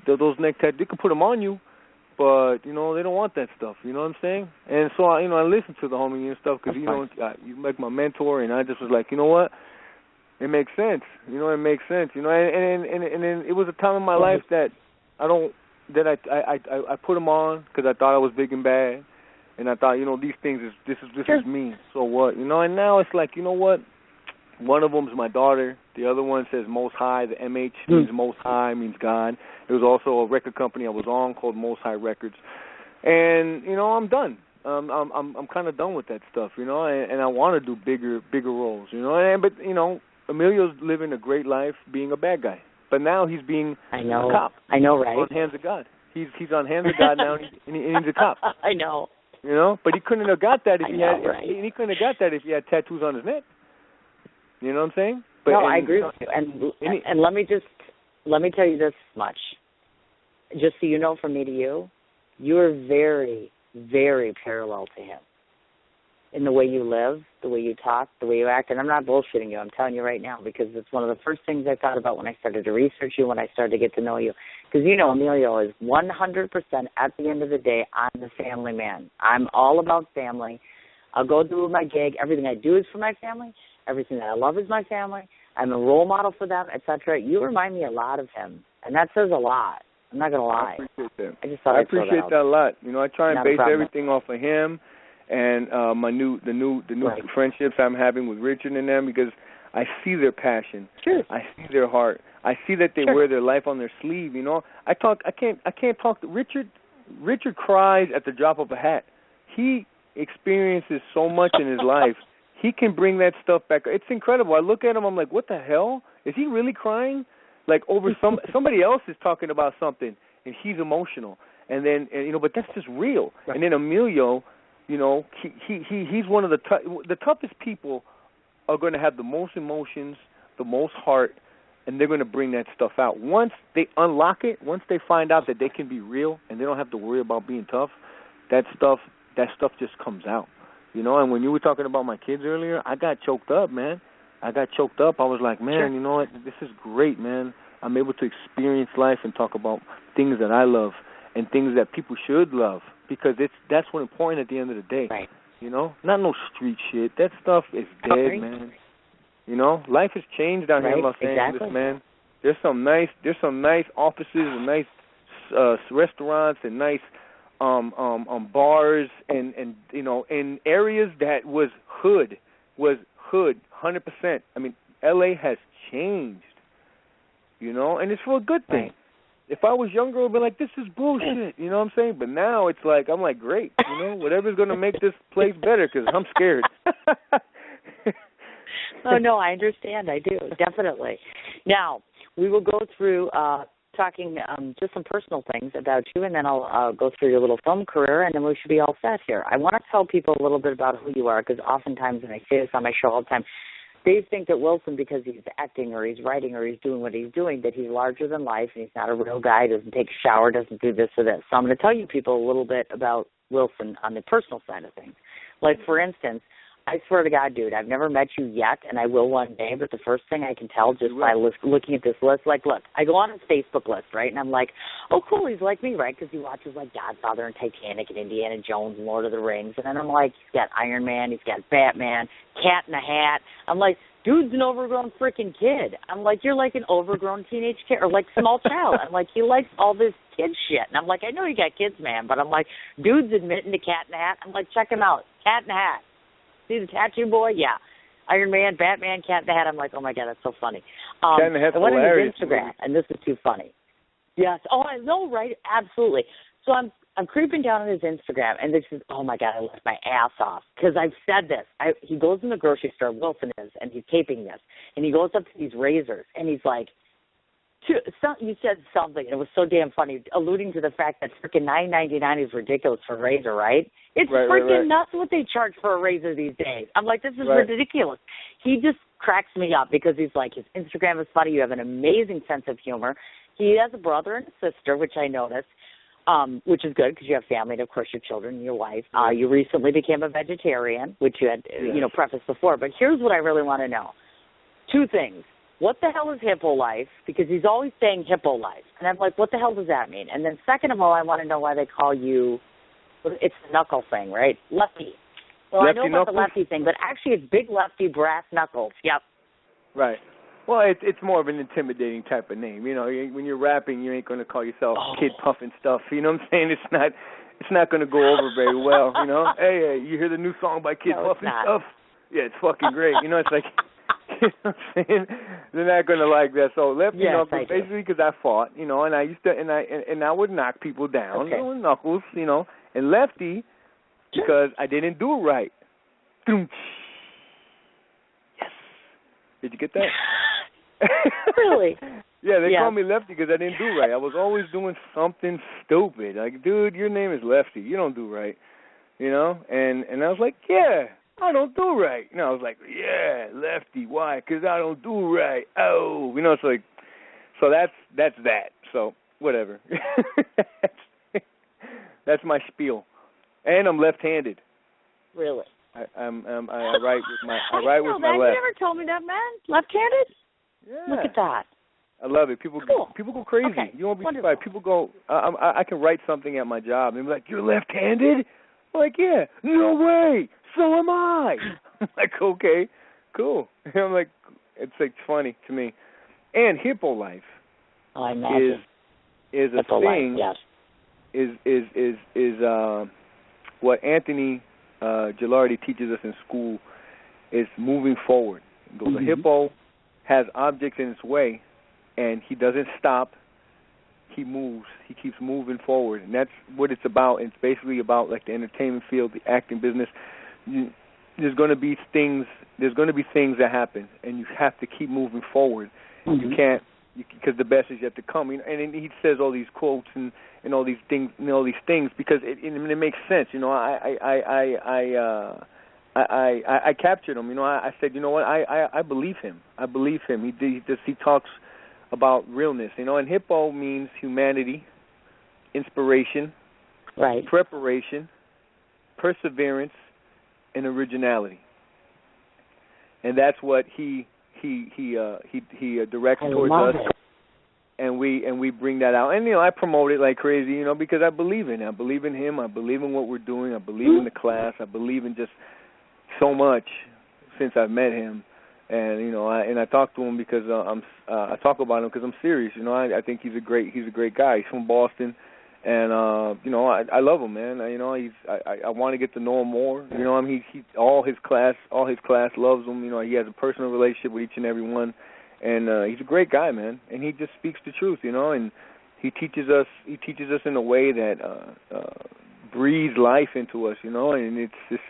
those neck tattoos, they can put them on you, but, they don't want that stuff, you know what I'm saying? And so, I listened to the homie and stuff because, you like my mentor, and I just was like, you know what? It makes sense, and it was a time in my life that I put them on because I thought I was big and bad, and I thought, these things this is me, so what, and now it's like, what, one of them's my daughter, The other one says Most High. The MH means Most High, means God. There was also a record company I was on called Most High Records. And, you know, I'm done. I'm kind of done with that stuff, you know, and I want to do bigger roles, you know. But, you know, Emilio's living a great life being a bad guy. But now he's being a cop. I know, right? On Hands of God. He's on Hands of God now, and he's a cop. I know. You know, but he couldn't have got that if right? he couldn't have got that if he had tattoos on his neck. You know what I'm saying? But, no, I agree with you. And let me tell you this much, just so you know, from me to you, you are very, very parallel to him in the way you live, the way you talk, the way you act. And I'm not bullshitting you. I'm telling you right now, because it's one of the first things I thought about when I started to research you, when I started to get to know you. Because, you know, Emilio is 100% at the end of the day, I'm the family man. I'm all about family. I'll go do my gig. Everything I do is for my family. Everything that I love is my family. I'm a role model for them, etc. You remind me a lot of him, and that says a lot. I'm not going to lie. I appreciate that. I just thought I appreciate that a lot. You know, I try and Not base everything off of him and the new right. friendships I'm having with Richard and them, because I see their passion. Sure. I see their heart. I see that they wear their life on their sleeve, you know. I can't talk to Richard. Richard cries at the drop of a hat. He experiences so much in his life. He can bring that stuff back. It's incredible. I look at him, I'm like, what the hell? Is he really crying? Like over somebody else is talking about something and he's emotional. And you know, but that's just real. Right. And then Emilio, you know, he's one of the toughest people are going to have the most emotions, the most heart, and they're going to bring that stuff out. Once they unlock it, once they find out that they can be real and they don't have to worry about being tough, that stuff just comes out. You know, and when you were talking about my kids earlier, I got choked up, man. I was like, man, you know what? This is great, man. I'm able to experience life and talk about things that I love and things that people should love, because that's what's important at the end of the day. Right. You know, not no street shit. That stuff is dead, man. You know, life has changed down here in Los Angeles, man. There's some nice offices and nice restaurants and nice bars and you know, in areas that was hood 100%. I mean, LA has changed, you know, and it's for a good thing. Right. If I was younger, I'd be like, this is bullshit, you know what I'm saying? But now it's like, I'm like, great, you know, whatever's going to make this place better, because I'm scared. Oh, no, I understand. I do, definitely. Now, we will go through talking just some personal things about you, and then I'll go through your little film career, and then we should be all set here. I want to tell people a little bit about who you are, because oftentimes, and I say this on my show all the time, they think that Wilson, because he's acting or he's writing or he's doing what he's doing, that he's larger than life and he's not a real guy, doesn't take a shower, doesn't do this or this. So I'm going to tell you people a little bit about Wilson on the personal side of things. Like, for instance, I swear to God, dude, I've never met you yet, and I will one day, but the first thing I can tell just by looking at this list, like, look, I go on his Facebook list, right, and I'm like, oh, cool, he's like me, right, because he watches, like, Godfather and Titanic and Indiana Jones and Lord of the Rings, and then I'm like, he's got Iron Man, he's got Batman, Cat in the Hat. I'm like, dude's an overgrown freaking kid. I'm like, you're like an overgrown teenage kid, or like small child. I'm like, he likes all this kid shit, and I'm like, I know you got kids, man, but I'm like, dude's admitting to Cat in the Hat. I'm like, check him out, Cat in the Hat. See the tattoo boy? Yeah. Iron Man, Batman, Cat in the Hat. I'm like, oh, my God, that's so funny. Cat in the Hat's I went on hilarious. his Instagram, and this is too funny. Yes. Oh, I know, right? Absolutely. So I'm creeping down on his Instagram, and this is, oh, my God, I left my ass off. Because I've said this. He goes in the grocery store, Wilson is, and he's taping this. And he goes up to these razors, and he's like, you said something, and it was so damn funny, alluding to the fact that freaking $9.99 is ridiculous for a razor, right? It's freaking nuts what they charge for a razor these days. I'm like, this is ridiculous. He just cracks me up because he's like, his Instagram is funny. You have an amazing sense of humor. He has a brother and a sister, which I noticed, which is good because you have family and, of course, your children and your wife. You recently became a vegetarian, which you had, prefaced before. But here's what I really want to know. Two things. What the hell is hippo life? Because he's always saying hippo life. And I'm like, what the hell does that mean? And then second of all, I want to know why they call you, it's the knuckle thing, right? Lefty. Well, lefty, I know about the lefty thing, but actually it's big lefty brass knuckles. Yep. Right. Well, it's more of an intimidating type of name. You know, when you're rapping, you ain't going to call yourself Kid Puff and stuff. You know what I'm saying? It's not going to go over very well, you know? Hey, you hear the new song by Kid Puff and stuff? Yeah, it's fucking great. You know, it's like... know what I'm saying? They're not gonna like that. So Lefty, basically because I fought, and I used to, and I would knock people down, with knuckles, and Lefty because I didn't do it right. Yes. Did you get that? Really? Yeah, they call me Lefty because I didn't do right. I was always doing something stupid. Like, dude, your name is Lefty. You don't do right. And I was like, yeah, I don't do right. And I was like, yeah, Lefty. Why? Because I don't do right. Oh, it's like, so that's that. So whatever. That's my spiel. And I'm left-handed. Really? I write with my left. You never told me that, man. Left-handed? Yeah. Look at that. I love it. People go crazy. Okay. You won't be surprised. People go, I can write something at my job and be like, you're left-handed? I'm like, yeah. No way. So am I. I'm like, okay, cool. I'm like, it's like funny to me. And hippo life is a thing. Yes. Is what Anthony Gilardi teaches us in school is moving forward. He goes, a hippo has objects in its way, and he doesn't stop. He moves. He keeps moving forward, and that's what it's about. It's basically about like the entertainment field, the acting business. There's going to be things. There's going to be things that happen, and you have to keep moving forward. You can't, because the best is yet to come. And he says all these quotes and all these things, because it makes sense. I captured him. I said, you know what? I believe him. I believe him. He talks about realness. And hippo means humanity, inspiration, preparation, perseverance, and originality. And that's what he directs towards us. And we bring that out. And I promote it like crazy, because I believe in it. I believe in him. I believe in what we're doing. I believe in the class. I believe in just so much since I've met him. And I talk to him because I talk about him because I'm serious. I think he's a great guy. He's from Boston, and I love him, man. I want to get to know him more. He all his class loves him. He has a personal relationship with each and every one, and he's a great guy, man. And he just speaks the truth, and he teaches us in a way that breathes life into us, and it's just.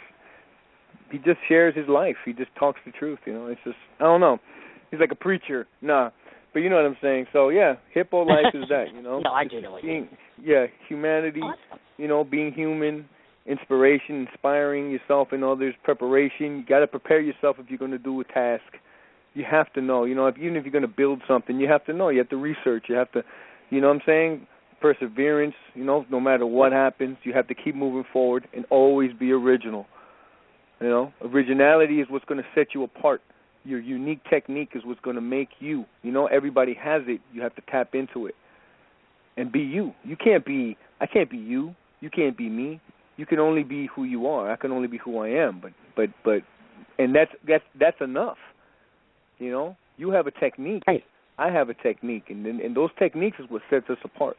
He just shares his life. He just talks the truth, It's just, I don't know. He's like a preacher. Nah. But you know what I'm saying. So, yeah, hippo life is that, No, I do know what you mean. Yeah, humanity, being human, inspiration, inspiring yourself and others, preparation. You got to prepare yourself if you're going to do a task. You have to know. Even if you're going to build something, you have to know. You have to research. You have to, you know what I'm saying, perseverance. No matter what happens, you have to keep moving forward and always be original. Originality is what's going to set you apart. Your unique technique is what's going to make you. Everybody has it. You have to tap into it and be you. I can't be you. You can't be me. You can only be who you are. I can only be who I am. But and that's enough. You have a technique. Right. I have a technique, and those techniques is what sets us apart.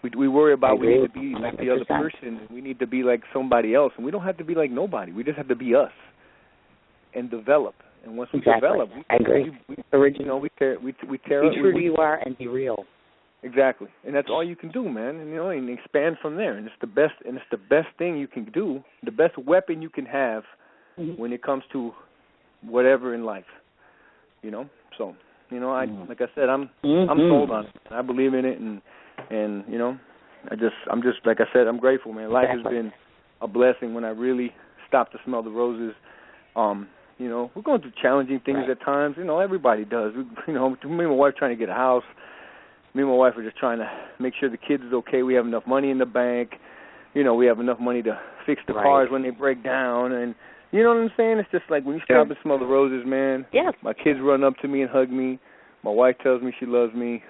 We worry about we need to be like the other person, and we need to be like somebody else, and we don't have to be like nobody. We just have to be us and develop. And once we develop, I agree. Original. We tear be true to you are and be real. Exactly, and that's all you can do, man. And expand from there. And it's the best. And it's the best thing you can do. The best weapon you can have when it comes to whatever in life. So like I said, I'm sold on it. I believe in it, and I'm just like I said, I'm grateful, man. Life has been a blessing when I really stop to smell the roses. We're going through challenging things at times. Everybody does. Me and my wife trying to get a house. Me and my wife are just trying to make sure the kids is okay. We have enough money in the bank. We have enough money to fix the cars when they break down. And you know what I'm saying? It's just like when you stop and smell the roses, man. Yes. My kids run up to me and hug me. My wife tells me she loves me.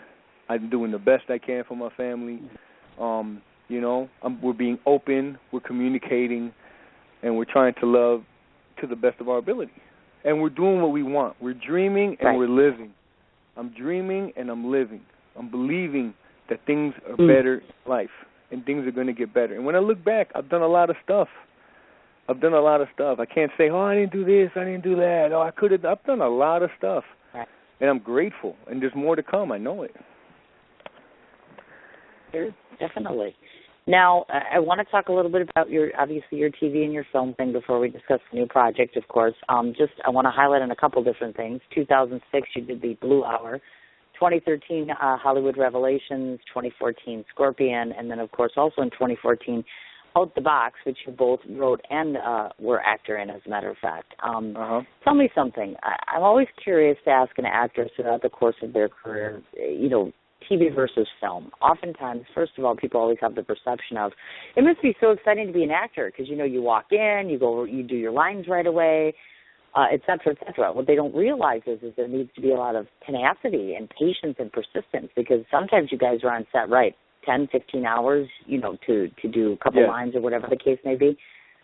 I'm doing the best I can for my family. We're being open, we're communicating, and we're trying to love to the best of our ability. And we're doing what we want. We're dreaming and we're living. I'm dreaming and I'm living. I'm believing that things are better in life and things are going to get better. And when I look back, I've done a lot of stuff. I've done a lot of stuff. I can't say, oh, I didn't do this, I didn't do that. Oh, I could have. I've done a lot of stuff, right. And I'm grateful. And there's more to come. I know it. Sure, definitely. Now, I want to talk a little bit about your TV and your film thing before we discuss the new project, of course. I want to highlight on a couple different things. 2006, you did the Blue Hour. 2013, Hollywood Revelations. 2014, Scorpion. And then, of course, also in 2014, Out the Box, which you both wrote and were actor in, as a matter of fact. Tell me something. I'm always curious to ask an actress throughout the course of their career, TV versus film. Oftentimes, first of all, people always have the perception of, it must be so exciting to be an actor because, you walk in, you do your lines right away, et cetera, et cetera. What they don't realize is there needs to be a lot of tenacity and patience and persistence because sometimes you guys are on set, 10, 15 hours, to do a couple lines or whatever the case may be.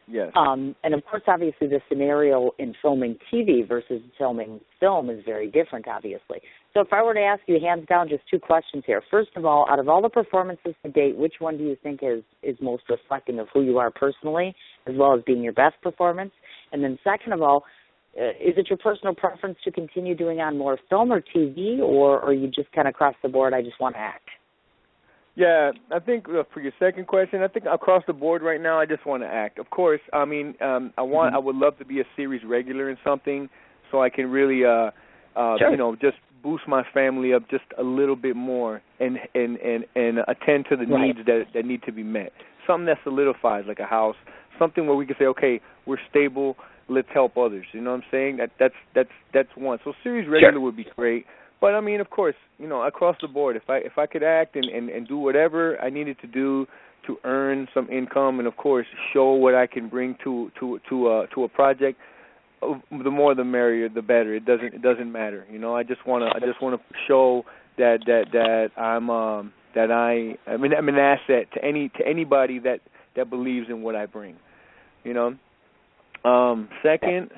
Yes. And, of course, obviously, the scenario in filming TV versus filming film is very different, obviously. So if I were to ask you, hands down, just two questions here. First of all, out of all the performances to date, which one do you think is most reflecting of who you are personally, as well as being your best performance? And then second of all, is it your personal preference to continue doing on more film or TV, or are you just kind of across the board, I just want to act? Yeah, I think for your second question, I think across the board right now, I just want to act. Of course, I would love to be a series regular in something, so I can really, just boost my family up just a little bit more and attend to the needs that need to be met. Something that solidifies, like a house, something where we can say, okay, we're stable, let's help others. You know what I'm saying? That's one. So series regular would be great. But of course, across the board, if I could act and do whatever I needed to do to earn some income, and of course show what I can bring to a project, the more the merrier, the better. It doesn't matter. I just want to show that I'm an asset to anybody that believes in what I bring. Second,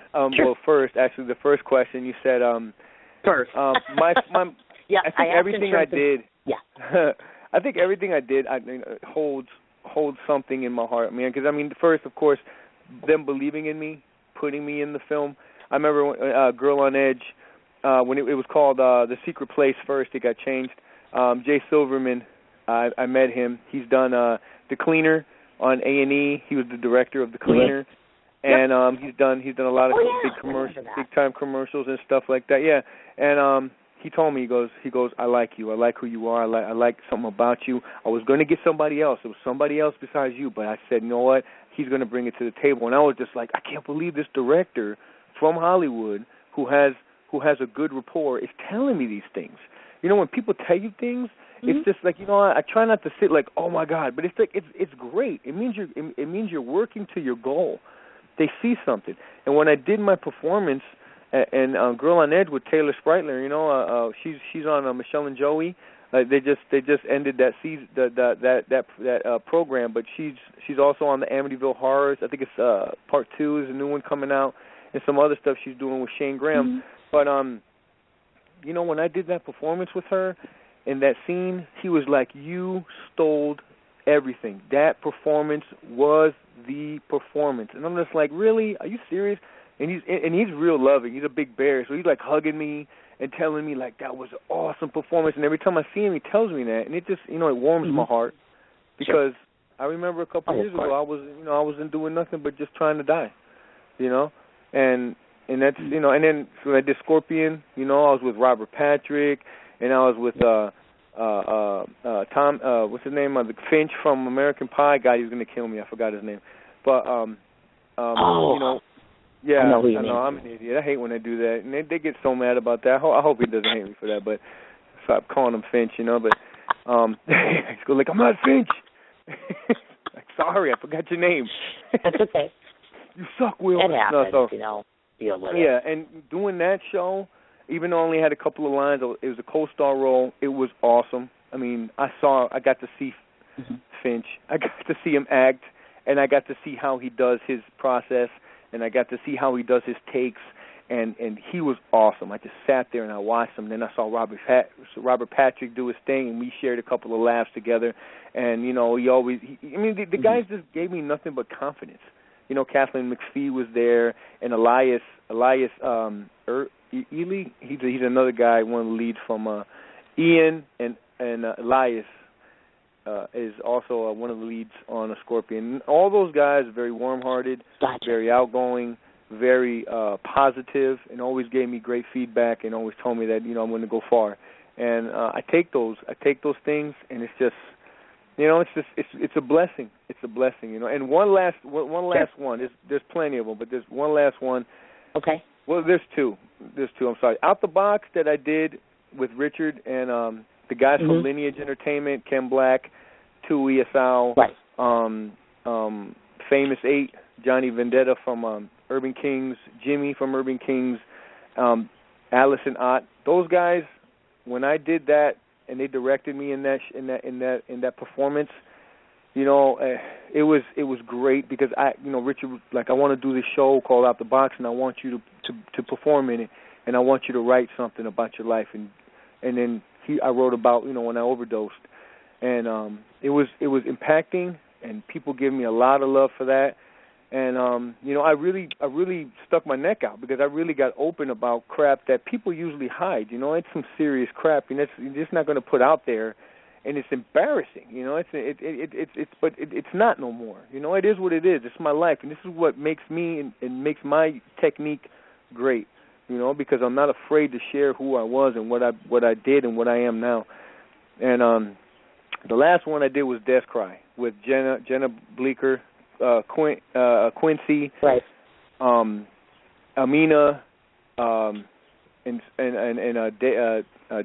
first, actually, the first question you said. First. I think everything I did. I think everything I did holds something in my heart, man. Because first, of course, them believing in me, putting me in the film. I remember when, Girl on Edge, when it was called The Secret Place. First, it got changed. Jay Silverman, I met him. He's done The Cleaner on A&E. He was the director of The Cleaner. And he's done a lot of big time commercials and stuff like that. Yeah, and he told me, he goes, I like you. I like who you are. I like something about you. I was going to get somebody else. It was somebody else besides you, but I said, you know what? He's going to bring it to the table. And I was just like, I can't believe this director from Hollywood who has a good rapport is telling me these things. When people tell you things, it's just like, I try not to sit like, oh my God, but it's like it's great. It means you're working to your goal. They see something. And when I did my performance and Girl on Edge with Taylor Spreitler, she's on Michelle and Joey. They just ended that season, that program, but she's also on the Amityville Horrors. I think it's part 2 is a new one coming out, and some other stuff she's doing with Shane Graham. But when I did that performance with her in that scene, he was like, "You stole everything. That performance was the performance." And I'm just like, really? Are you serious? And he's real loving. He's a big bear, so he's like hugging me and telling me like that was an awesome performance. And every time I see him, he tells me that, and it just it warms my heart because I remember a couple of years ago I wasn't doing nothing but just trying to die, and that's and then so I did Scorpion. I was with Robert Patrick, and I was with Tom, what's his name? The Finch from American Pie guy. He was going to kill me. I forgot his name. But, yeah, I know, I'm an idiot. I hate when they do that. And they get so mad about that. I hope he doesn't hate me for that, but stop calling him Finch, But, he's going like, I'm not Finch. Like, sorry, I forgot your name. That's okay. You suck, Will. It happens, deal with it. Yeah, and doing that show, even though I only had a couple of lines, it was a co-star role. It was awesome. I got to see Finch. I got to see him act, and I got to see how he does his process, and I got to see how he does his takes, and he was awesome. I just sat there and I watched him. Then I saw Robert Patrick do his thing, and we shared a couple of laughs together. And the guys just gave me nothing but confidence. Kathleen McPhee was there, and Elias Ely. He's another guy, one of the leads from Ian, and Elias is also one of the leads on A Scorpion. All those guys are very warm-hearted, very outgoing, very positive, and always gave me great feedback, and always told me that I'm going to go far. And I take those things, and it's just, it's a blessing. It's a blessing, And one last one. There's plenty of them, but there's one last one. Okay. Well, there's two. I'm sorry. Out the Box that I did with Richard and the guys from Lineage Entertainment, Ken Black, Tui Asao, Famous 8, Johnny Vendetta from Urban Kings, Jimmy from Urban Kings, Allison Ott. Those guys, when I did that and they directed me in that performance, it was great because Richard was like, I want to do this show called Out the Box, and I want you to perform in it, and I want you to write something about your life, and then I wrote about when I overdosed, and it was impacting, and people give me a lot of love for that, and I really stuck my neck out because I really got open about crap that people usually hide. It's some serious crap, you're just not going to put out there, and it's embarrassing. But it's not no more. It is what it is. It's my life, and this is what makes me and makes my technique great. Because I'm not afraid to share who I was and what I did and what I am now. And the last one I did was Death Cry with Jenna Bleeker, Quincy, Amina, and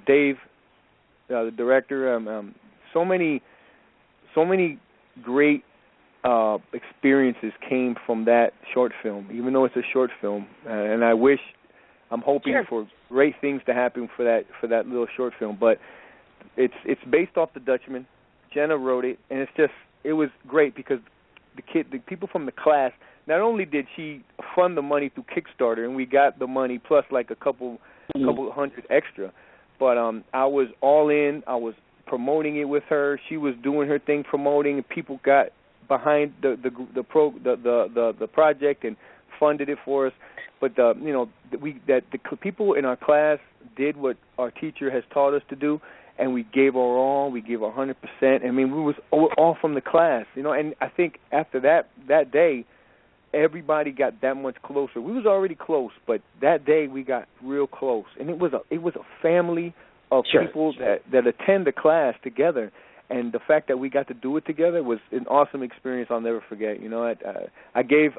Dave, the director. So many great experiences came from that short film, even though it's a short film. And I'm hoping for great things to happen for that little short film, but it's based off The Dutchman. Jenna wrote it, and it was great because the people from the class, not only did she fund the money through Kickstarter, and we got the money plus like a couple hundred extra, but I was all in. I was promoting it with her. She was doing her thing promoting, and people got behind the project and funded it for us. But the people in our class did what our teacher has taught us to do, and we gave our all. We gave 100%. I mean, we was all from the class, And I think after that day, everybody got that much closer. We was already close, but that day we got real close, and it was a family of people that attend the class together. And the fact that we got to do it together was an awesome experience I'll never forget. I did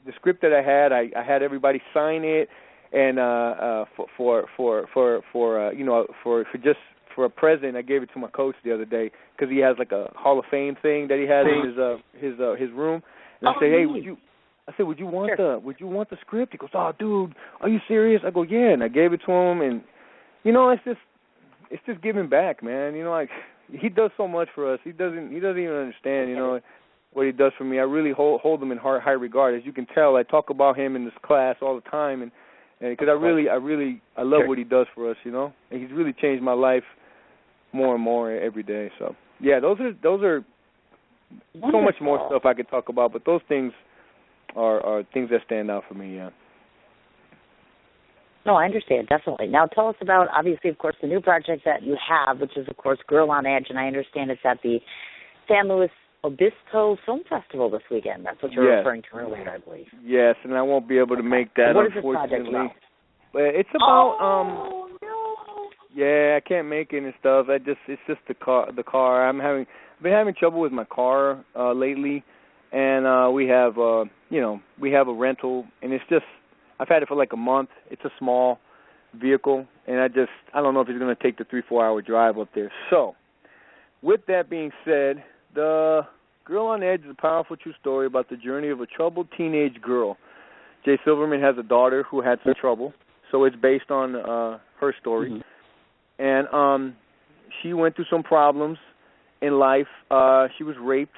the script that I had everybody sign it, and for a present, I gave it to my coach the other day because he has like a Hall of Fame thing that he has in his room, and I said, hey, would you want the script? He goes, oh, dude, are you serious? I go, yeah, and I gave it to him, and it's just giving back, man. Like he does so much for us. He doesn't even understand, what he does for me. I really hold him in high regard. As you can tell, I talk about him in this class all the time, and because I love what he does for us, and he's really changed my life more and more every day. So yeah, those are so much more stuff I could talk about, but those things are things that stand out for me. Yeah. No, I understand, definitely. Now tell us about, obviously, of course, the new project that you have, which is, of course, Girl on Edge, and I understand it's at the San Luis Obispo Film Festival this weekend. That's what you're referring to earlier, I believe. Yes, and I won't be able to make that, what unfortunately. What is this project about? It's about, no. Yeah, I can't make it and stuff. It's just the car. I've been having trouble with my car lately, and we have a rental, and it's just, I've had it for like a month. It's a small vehicle, and I don't know if it's going to take the 3-4 hour drive up there. So, with that being said, the Girl on Edge is a powerful true story about the journey of a troubled teenage girl. Jay Silverman has a daughter who had some trouble, so it's based on her story. Mm-hmm. And she went through some problems in life. She was raped,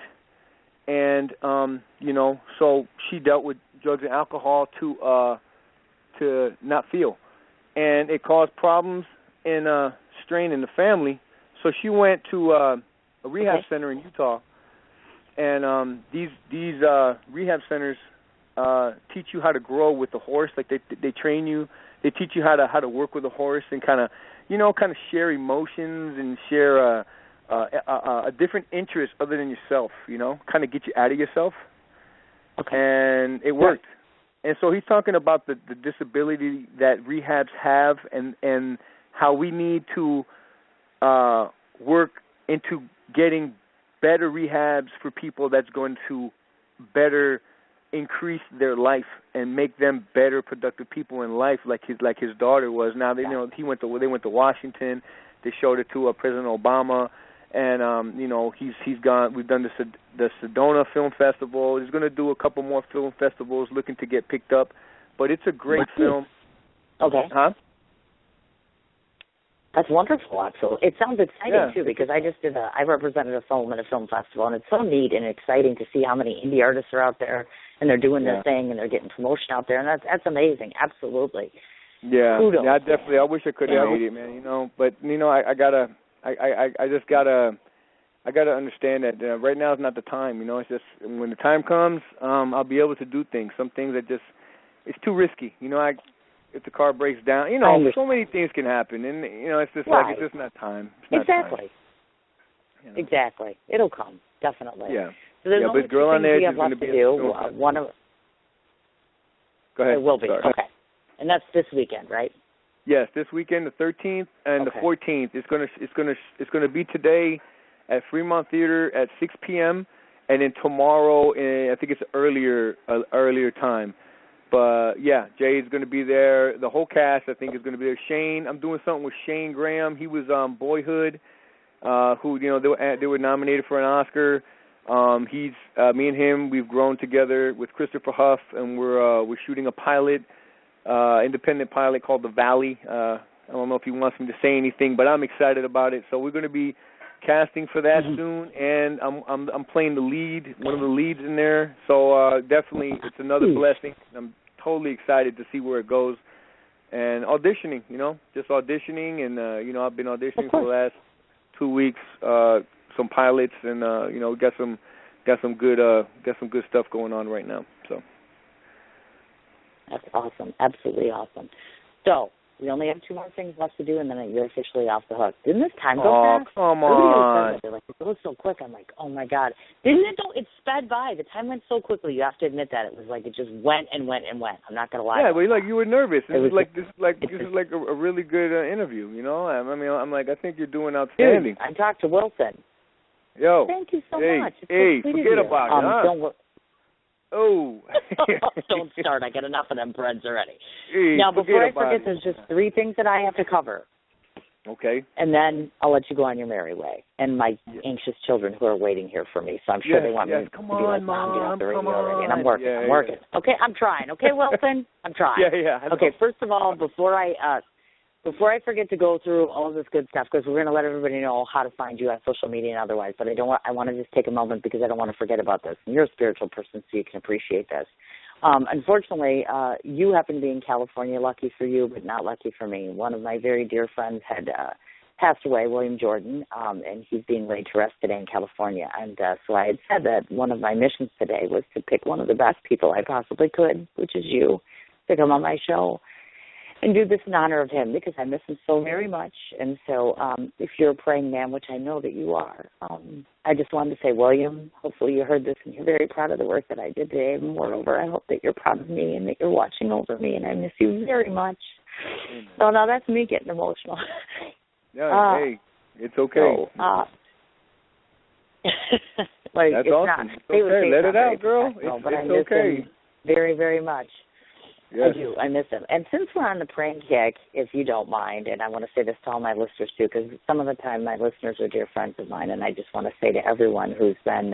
and so she dealt with drugs and alcohol to not feel, and it caused problems and strain in the family. So she went to a rehab center in Utah, And these rehab centers teach you how to grow with the horse. Like they train you. They teach you how to work with a horse and kind of share emotions and share a different interest other than yourself. Kind of get you out of yourself. Okay. And it worked. And so he's talking about the disability that rehabs have and how we need to work into getting better rehabs for people that's going to better increase their life and make them better productive people in life, like his daughter was. Now they went to Washington. They showed it to President Obama, and he's gone. We've done the Sedona Film Festival. He's going to do a couple more film festivals, looking to get picked up. But it's a great film. Okay. Huh? That's wonderful, absolutely. It sounds exciting, too, because I represented a film at a film festival, and it's so neat and exciting to see how many indie artists are out there, and they're doing their thing, and they're getting promotion out there, and that's amazing, absolutely. Yeah, Kudos. Yeah, definitely. I wish I could have made it, man, but, I gotta understand that right now is not the time, it's just when the time comes, I'll be able to do things. Some things that it's too risky, if the car breaks down, so many things can happen, and it's just it's just not time. Exactly. Exactly. It'll come, definitely. Yeah. So there's only but Girl on Edge is going to be do. Go ahead. It will be. Sorry. Okay. And that's this weekend, right? Yes, this weekend, the 13th and the 14th. It's gonna be today at Fremont Theater at 6 p.m. and then tomorrow, I think it's earlier time. But yeah, Jay's going to be there. The whole cast, I think, is going to be there. Shane, I'm doing something with Shane Graham. He was Boyhood, who they were nominated for an Oscar. He's me and him. We've grown together with Christopher Huff, and we're shooting a pilot, independent pilot called The Valley. I don't know if he wants me to say anything, but I'm excited about it. So we're going to be casting for that soon, and I'm playing the lead, one of the leads in there. So definitely, it's another blessing. I'm totally excited to see where it goes. And auditioning, just auditioning, and I've been auditioning for the last 2 weeks. Some pilots, and we got some good stuff going on right now. So that's awesome, absolutely awesome. So we only have 2 more things left to do, and then you're officially off the hook. Didn't this time go fast? Oh, come on. They're like, it goes so quick. I'm like, oh, my God. Didn't it, though? It sped by. The time went so quickly. You have to admit that. It was like it just went and went and went. I'm not going to lie. Yeah, but you were nervous. This is like a really good interview, I'm like, I think you're doing outstanding. Dude, I talked to Wilson. Yo. Thank you so much. It's so forget about it, huh? Don't start. I got enough of them breads already. Hey, now, before I forget, there's just 3 things that I have to cover. Okay. And then I'll let you go on your merry way. And my anxious children who are waiting here for me. So I'm sure they want me to be like, Mom, get off the radio already. And I'm working. I'm working. Okay, I'm trying. Okay, Wilson? I'm trying. Okay, first of all, before I forget to go through all of this good stuff, because we're going to let everybody know how to find you on social media and otherwise, but I want to just take a moment because I don't want to forget about this. And you're a spiritual person, so you can appreciate this. Unfortunately, you happen to be in California, lucky for you, but not lucky for me. One of my very dear friends had passed away, William Jordan, and he's being laid to rest today in California. And so I had said that one of my missions today was to pick one of the best people I possibly could, which is you, to come on my show and do this in honor of him, because I miss him so very much. And so if you're a praying man, which I know that you are, I just wanted to say, William, hopefully you heard this and you're very proud of the work that I did today. Moreover, I hope that you're proud of me and that you're watching over me, and I miss you very much. So now that's me getting emotional. Yeah, hey, it's okay. So, that's awesome. It's okay. Let it out, girl. It's okay. Him very, very much. Yes. I do. I miss him. And since we're on the praying kick, if you don't mind, and I want to say this to all my listeners too, because some of the time my listeners are dear friends of mine, and I just want to say to everyone who's been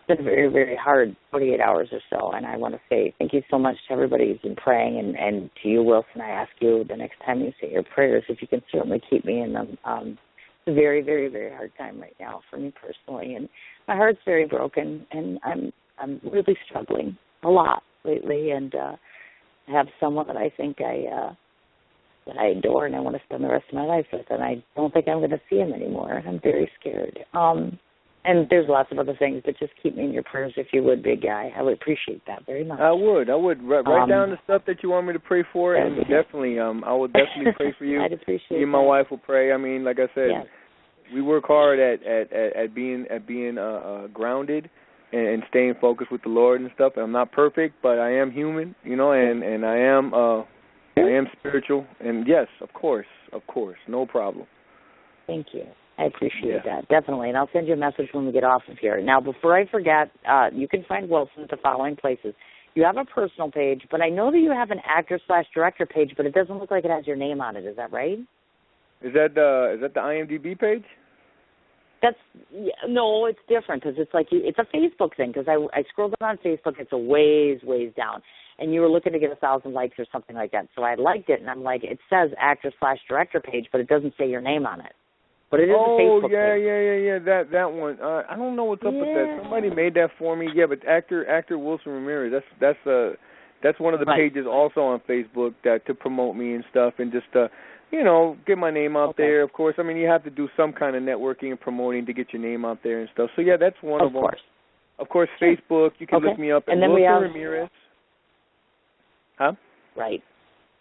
very, very hard 48 hours or so, and I want to say thank you so much to everybody who's been praying, and to you, Wilson, I ask you the next time you say your prayers, if you can certainly keep me in them. It's a very, very, very hard time right now for me personally, and my heart's very broken, and I'm really struggling a lot lately, and I have someone that I think that I adore and I want to spend the rest of my life with, and I don't think I'm going to see him anymore, and I'm very scared. And there's lots of other things, but just keep me in your prayers if you would, big guy. I would appreciate that very much. I would. Write down the stuff that you want me to pray for, and definitely, I will definitely pray for you. I'd appreciate you and my wife will pray. I mean, like I said, we work hard at being grounded and staying focused with the Lord and stuff. I'm not perfect, but I am human, you know, and I am spiritual. And yes, of course, no problem. Thank you. I appreciate that, definitely. And I'll send you a message when we get off of here. Now, before I forget, you can find Wilson at the following places. You have a personal page, but I know that you have an actor/director page, but it doesn't look like it has your name on it. Is that right? Is that the IMDb page? No, it's different because it's like it's a Facebook thing. Because I scrolled down on Facebook, it's a ways down, and you were looking to get 1,000 likes or something like that. So I liked it, and I'm like, it says actor/director page, but it doesn't say your name on it. But it is a Facebook page. Yeah. That one. I don't know what's up with that. Somebody made that for me. Yeah, but actor Wilson Ramirez. That's one of the pages also on Facebook to promote me and stuff, and just get my name out there. Of course, I mean you have to do some kind of networking and promoting to get your name out there and stuff. So yeah, that's one of them. Of course, Facebook. You can look me up at Wilson Ramirez. Huh? Right.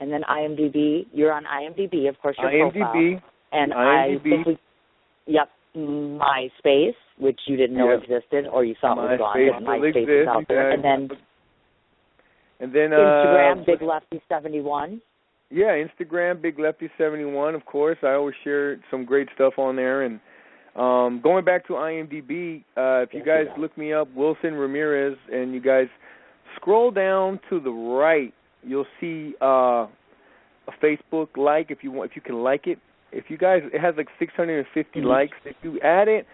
And then IMDb. You're on IMDb, of course. Your IMDb. Profile. And IMDb. MySpace, which you didn't know existed, or you thought was gone. MySpace is out there. And then Instagram, Big Lefty 71. Yeah, Instagram, Big Lefty 71. Of course, I always share some great stuff on there. And going back to IMDb, if you guys look me up, Wilson Ramirez, and you guys scroll down to the right, you'll see a Facebook like if you can like it. If you guys, it has like 650 likes. If you add it,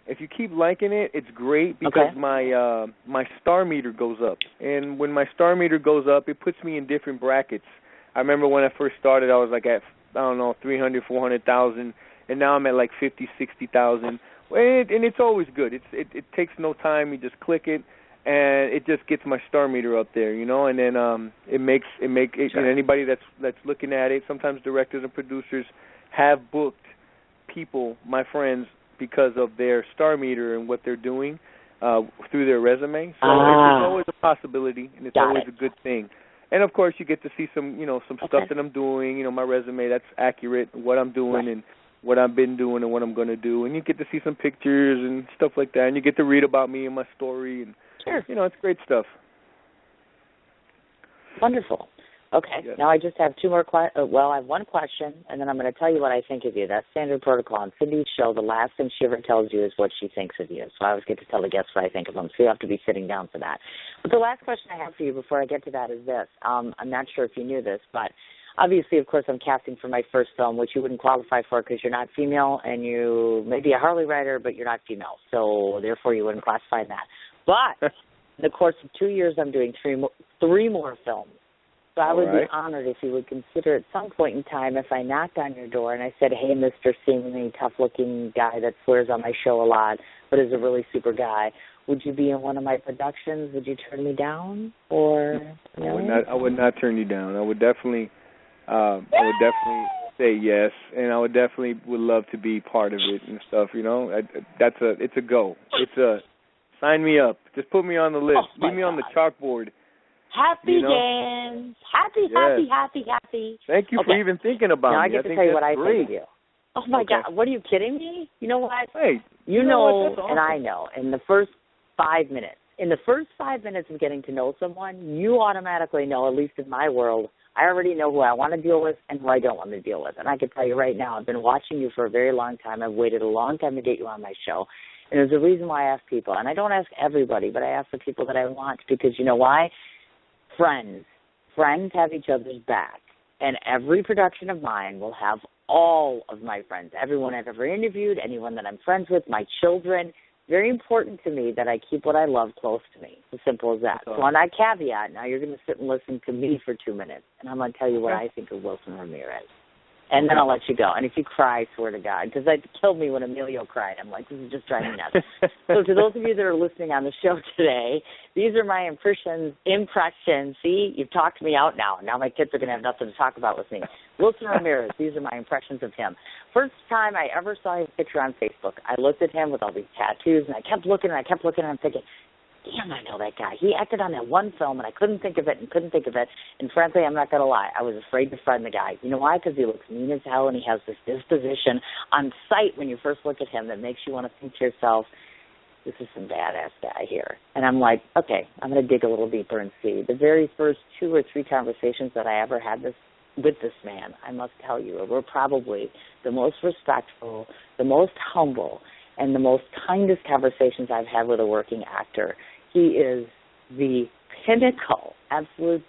if you keep liking it, it's great because my star meter goes up. And when my star meter goes up, it puts me in different brackets. I remember when I first started, I was like at 300, 400,000, and now I'm at like 50, 60,000. And it's always good. It takes no time. You just click it, and it just gets my star meter up there, you know. And then it makes anybody that's looking at it. Sometimes directors and producers have booked people, my friends, because of their star meter and what they're doing through their resume. So it's always a possibility, and it's always a good thing. And of course, you get to see some stuff that I'm doing. My resume that's accurate, what I'm doing and what I've been doing and what I'm going to do. And you get to see some pictures and stuff like that. And you get to read about me and my story. And it's great stuff. Wonderful. Okay, now I just have two more questions. I have one question, and then I'm going to tell you what I think of you. That's standard protocol. On Cindy's show, the last thing she ever tells you is what she thinks of you. So I always get to tell the guests what I think of them, so you have to be sitting down for that. But the last question I have for you before I get to that is this. I'm not sure if you knew this, but obviously, of course, I'm casting for my first film, which you wouldn't qualify for because you're not female, and you may be a Harley rider, but you're not female. So therefore, you wouldn't classify that. But in the course of 2 years, I'm doing three more films. So I would be honored if you would consider at some point in time if I knocked on your door and I said, hey, Mr. seemingly tough-looking guy that swears on my show a lot but is a really super guy, would you be in one of my productions? Would you turn me down? Or no? I would not turn you down. I would definitely say yes, and I would love to be part of it and stuff, It's a go. Sign me up. Just put me on the list. Leave me on the chalkboard. Happy dance. Happy. Thank you for even thinking about me. Now I get to tell you what I think of you. Oh, my God. What, are you kidding me? You know what? Hey. You know awesome. And I know. In the first 5 minutes of getting to know someone, you automatically know, at least in my world, I already know who I want to deal with and who I don't want to deal with. And I can tell you right now, I've been watching you for a very long time. I've waited a long time to get you on my show. And there's a reason why I ask people. And I don't ask everybody, but I ask the people that I want because you know why? Friends have each other's back, and every production of mine will have all of my friends, everyone I've ever interviewed, anyone that I'm friends with, my children. Very important to me that I keep what I love close to me. As simple as that. So on that caveat, now you're going to sit and listen to me for 2 minutes, and I'm going to tell you what I think of Wilson Ramirez. And then I'll let you go. And if you cry, I swear to God, because it killed me when Emilio cried. I'm like, this is just driving me nuts. So to those of you that are listening on the show today, these are my impressions. See, you've talked me out now. Now my kids are going to have nothing to talk about with me. Wilson Ramirez, these are my impressions of him. First time I ever saw his picture on Facebook, I looked at him with all these tattoos, and I kept looking, and I'm thinking, damn, I know that guy. He acted on that one film, and I couldn't think of it. And frankly, I'm not going to lie. I was afraid to friend the guy. You know why? Because he looks mean as hell, and he has this disposition on sight when you first look at him that makes you want to think to yourself, this is some badass guy here. And I'm like, okay, I'm going to dig a little deeper and see. The very first 2 or 3 conversations that I ever had with this man, I must tell you, were probably the most respectful, the most humble, and the most kindest conversations I've had with a working actor. He is the pinnacle, absolute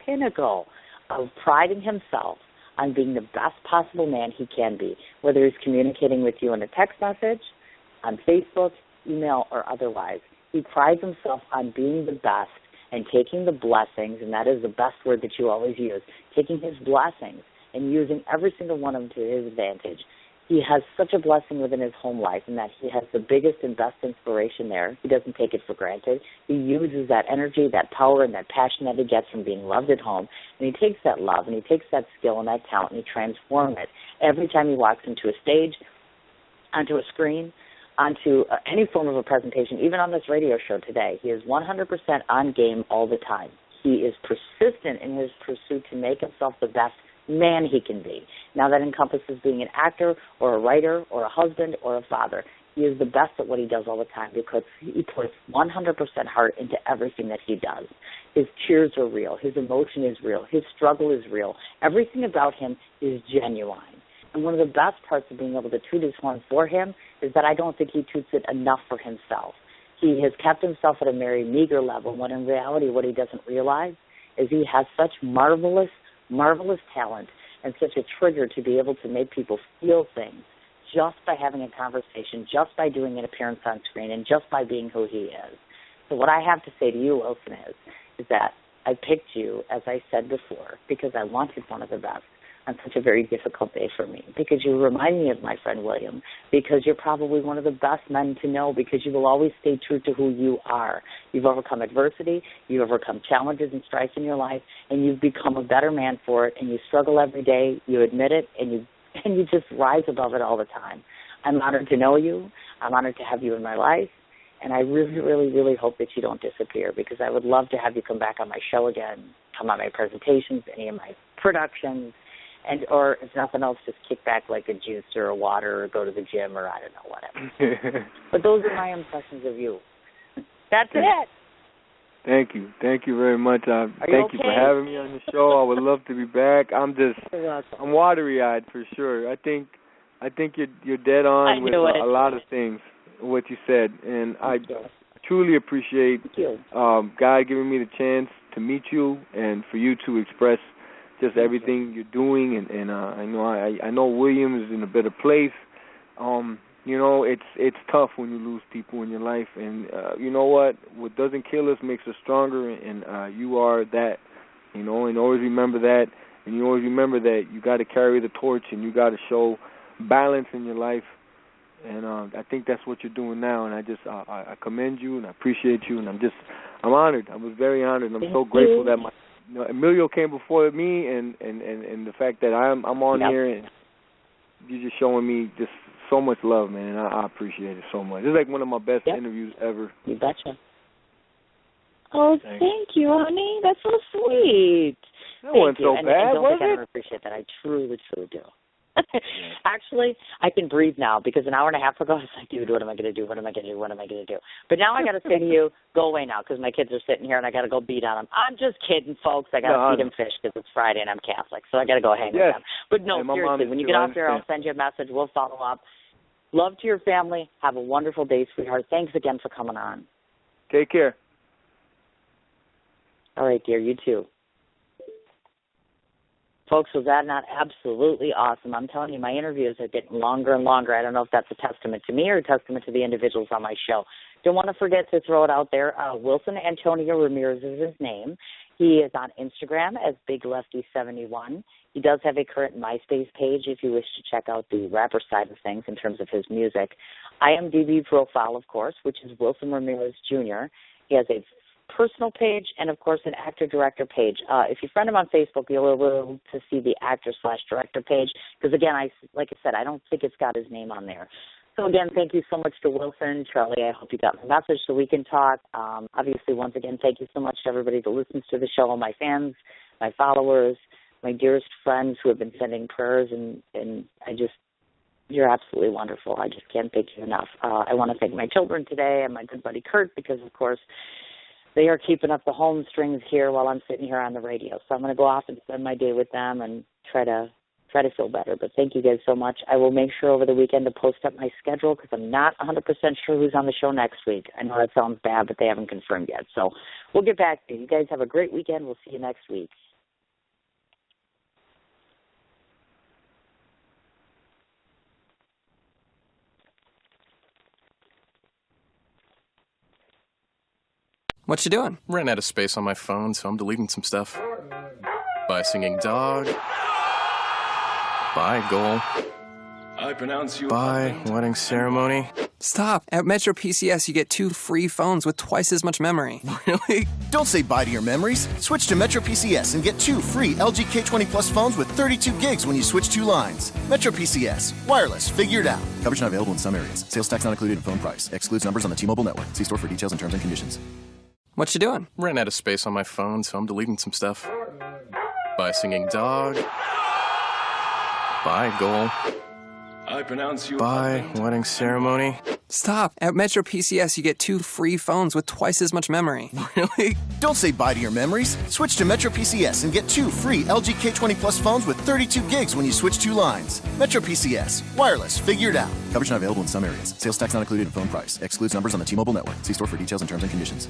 pinnacle of priding himself on being the best possible man he can be, whether he's communicating with you in a text message, on Facebook, email, or otherwise. He prides himself on being the best and taking the blessings, and that is the best word that you always use, taking his blessings and using every single one of them to his advantage. He has such a blessing within his home life in that he has the biggest and best inspiration there. He doesn't take it for granted. He uses that energy, that power, and that passion that he gets from being loved at home, and he takes that love and he takes that skill and that talent and he transforms it every time he walks into a stage, onto a screen, onto any form of a presentation, even on this radio show today. He is 100% on game all the time. He is persistent in his pursuit to make himself the best man he can be. Now that encompasses being an actor or a writer or a husband or a father. He is the best at what he does all the time because he puts 100% heart into everything that he does. His tears are real. His emotion is real. His struggle is real. Everything about him is genuine. And one of the best parts of being able to toot his horn for him is that I don't think he toots it enough for himself. He has kept himself at a very meager level when in reality what he doesn't realize is he has such marvelous talent and such a trigger to be able to make people feel things just by having a conversation, just by doing an appearance on screen, and just by being who he is. So what I have to say to you, Wilson, is that I picked you, as I said before, because I wanted one of the best on such a very difficult day for me, because you remind me of my friend William, because you're probably one of the best men to know, because you will always stay true to who you are. You've overcome adversity, you've overcome challenges and strife in your life, and you've become a better man for it, and you struggle every day, you admit it, and you just rise above it all the time. I'm honored to know you. I'm honored to have you in my life, and I really, really, really hope that you don't disappear, because I would love to have you come back on my show again, come on my presentations, any of my productions, and or if nothing else, just kick back like a juice or a water or go to the gym or I don't know, whatever. But those are my impressions of you. That's it. Thank you. Thank you very much. Thank you for having me on the show. I would love to be back. I'm watery-eyed for sure. I think you're dead on with a lot of things, what you said. And I truly appreciate God giving me the chance to meet you and for you to express just everything you're doing, and I know William is in a better place. It's tough when you lose people in your life, and you know what doesn't kill us makes us stronger, and you are that, and always remember that, and you always remember that you got to carry the torch, and you got to show balance in your life, and I think that's what you're doing now, and I commend you, and I appreciate you, and I'm honored. I was very honored, and I'm so grateful that Emilio came before me, and the fact that I'm on here, and you're just showing me just so much love, man, and I appreciate it so much. It's like one of my best interviews ever. You betcha. Oh, thank you, honey. That's so sweet. That wasn't so bad, was it? I appreciate that. I truly, truly do. Actually, I can breathe now, because an hour and a half ago I was like, dude, what am I going to do? What am I going to do? What am I going to do? But now I got to say to you, go away now, because my kids are sitting here and I got to go beat on them. I'm just kidding, folks. I got to feed them fish because it's Friday and I'm Catholic, so I got to go hang with them. But no, seriously, when you get off here, I'll send you a message. We'll follow up. Love to your family. Have a wonderful day, sweetheart. Thanks again for coming on. Take care. All right, dear. You too. Folks, was that not absolutely awesome? I'm telling you, my interviews are getting longer and longer. I don't know if that's a testament to me or a testament to the individuals on my show. Don't want to forget to throw it out there. Wilson Antonio Ramirez is his name. He is on Instagram as Big Lefty71. He does have a current MySpace page if you wish to check out the rapper side of things in terms of his music. IMDb profile, of course, which is Wilson Ramirez Jr. He has a personal page and, of course, an actor-director page. If you friend him on Facebook, you'll be able to see the actor/director page because, again, like I said, I don't think it's got his name on there. So, again, thank you so much to Wilson. Charlie, I hope you got my message so we can talk. Obviously, once again, thank you so much to everybody that listens to the show, my fans, my followers, my dearest friends who have been sending prayers, and you're absolutely wonderful. I just can't thank you enough. I want to thank my children today and my good buddy Kurt because, of course, they are keeping up the home strings here while I'm sitting here on the radio. So I'm going to go off and spend my day with them and try to feel better. But thank you guys so much. I will make sure over the weekend to post up my schedule because I'm not 100% sure who's on the show next week. I know that sounds bad, but they haven't confirmed yet. So we'll get back to you. You guys have a great weekend. We'll see you next week. What you doing? Ran out of space on my phone, so I'm deleting some stuff. By singing dog. By goal. I pronounce you. By wedding ceremony. Stop. At Metro PCS, you get 2 free phones with twice as much memory. Really? Don't say bye to your memories. Switch to Metro PCS and get 2 free LG K20 Plus phones with 32 gigs when you switch 2 lines. Metro PCS. Wireless. Figured out. Coverage not available in some areas. Sales tax not included in phone price. Excludes numbers on the T-Mobile network. See store for details and terms and conditions. What you doing? Ran out of space on my phone, so I'm deleting some stuff. By singing dog. By goal. I pronounce you. By wedding ceremony. Stop. At Metro PCS, you get 2 free phones with twice as much memory. Really? Don't say bye to your memories. Switch to Metro PCS and get 2 free LG K20 Plus phones with 32 gigs when you switch 2 lines. Metro PCS. Wireless. Figured out. Coverage not available in some areas. Sales tax not included in phone price. Excludes numbers on the T-Mobile network. See store for details and terms and conditions.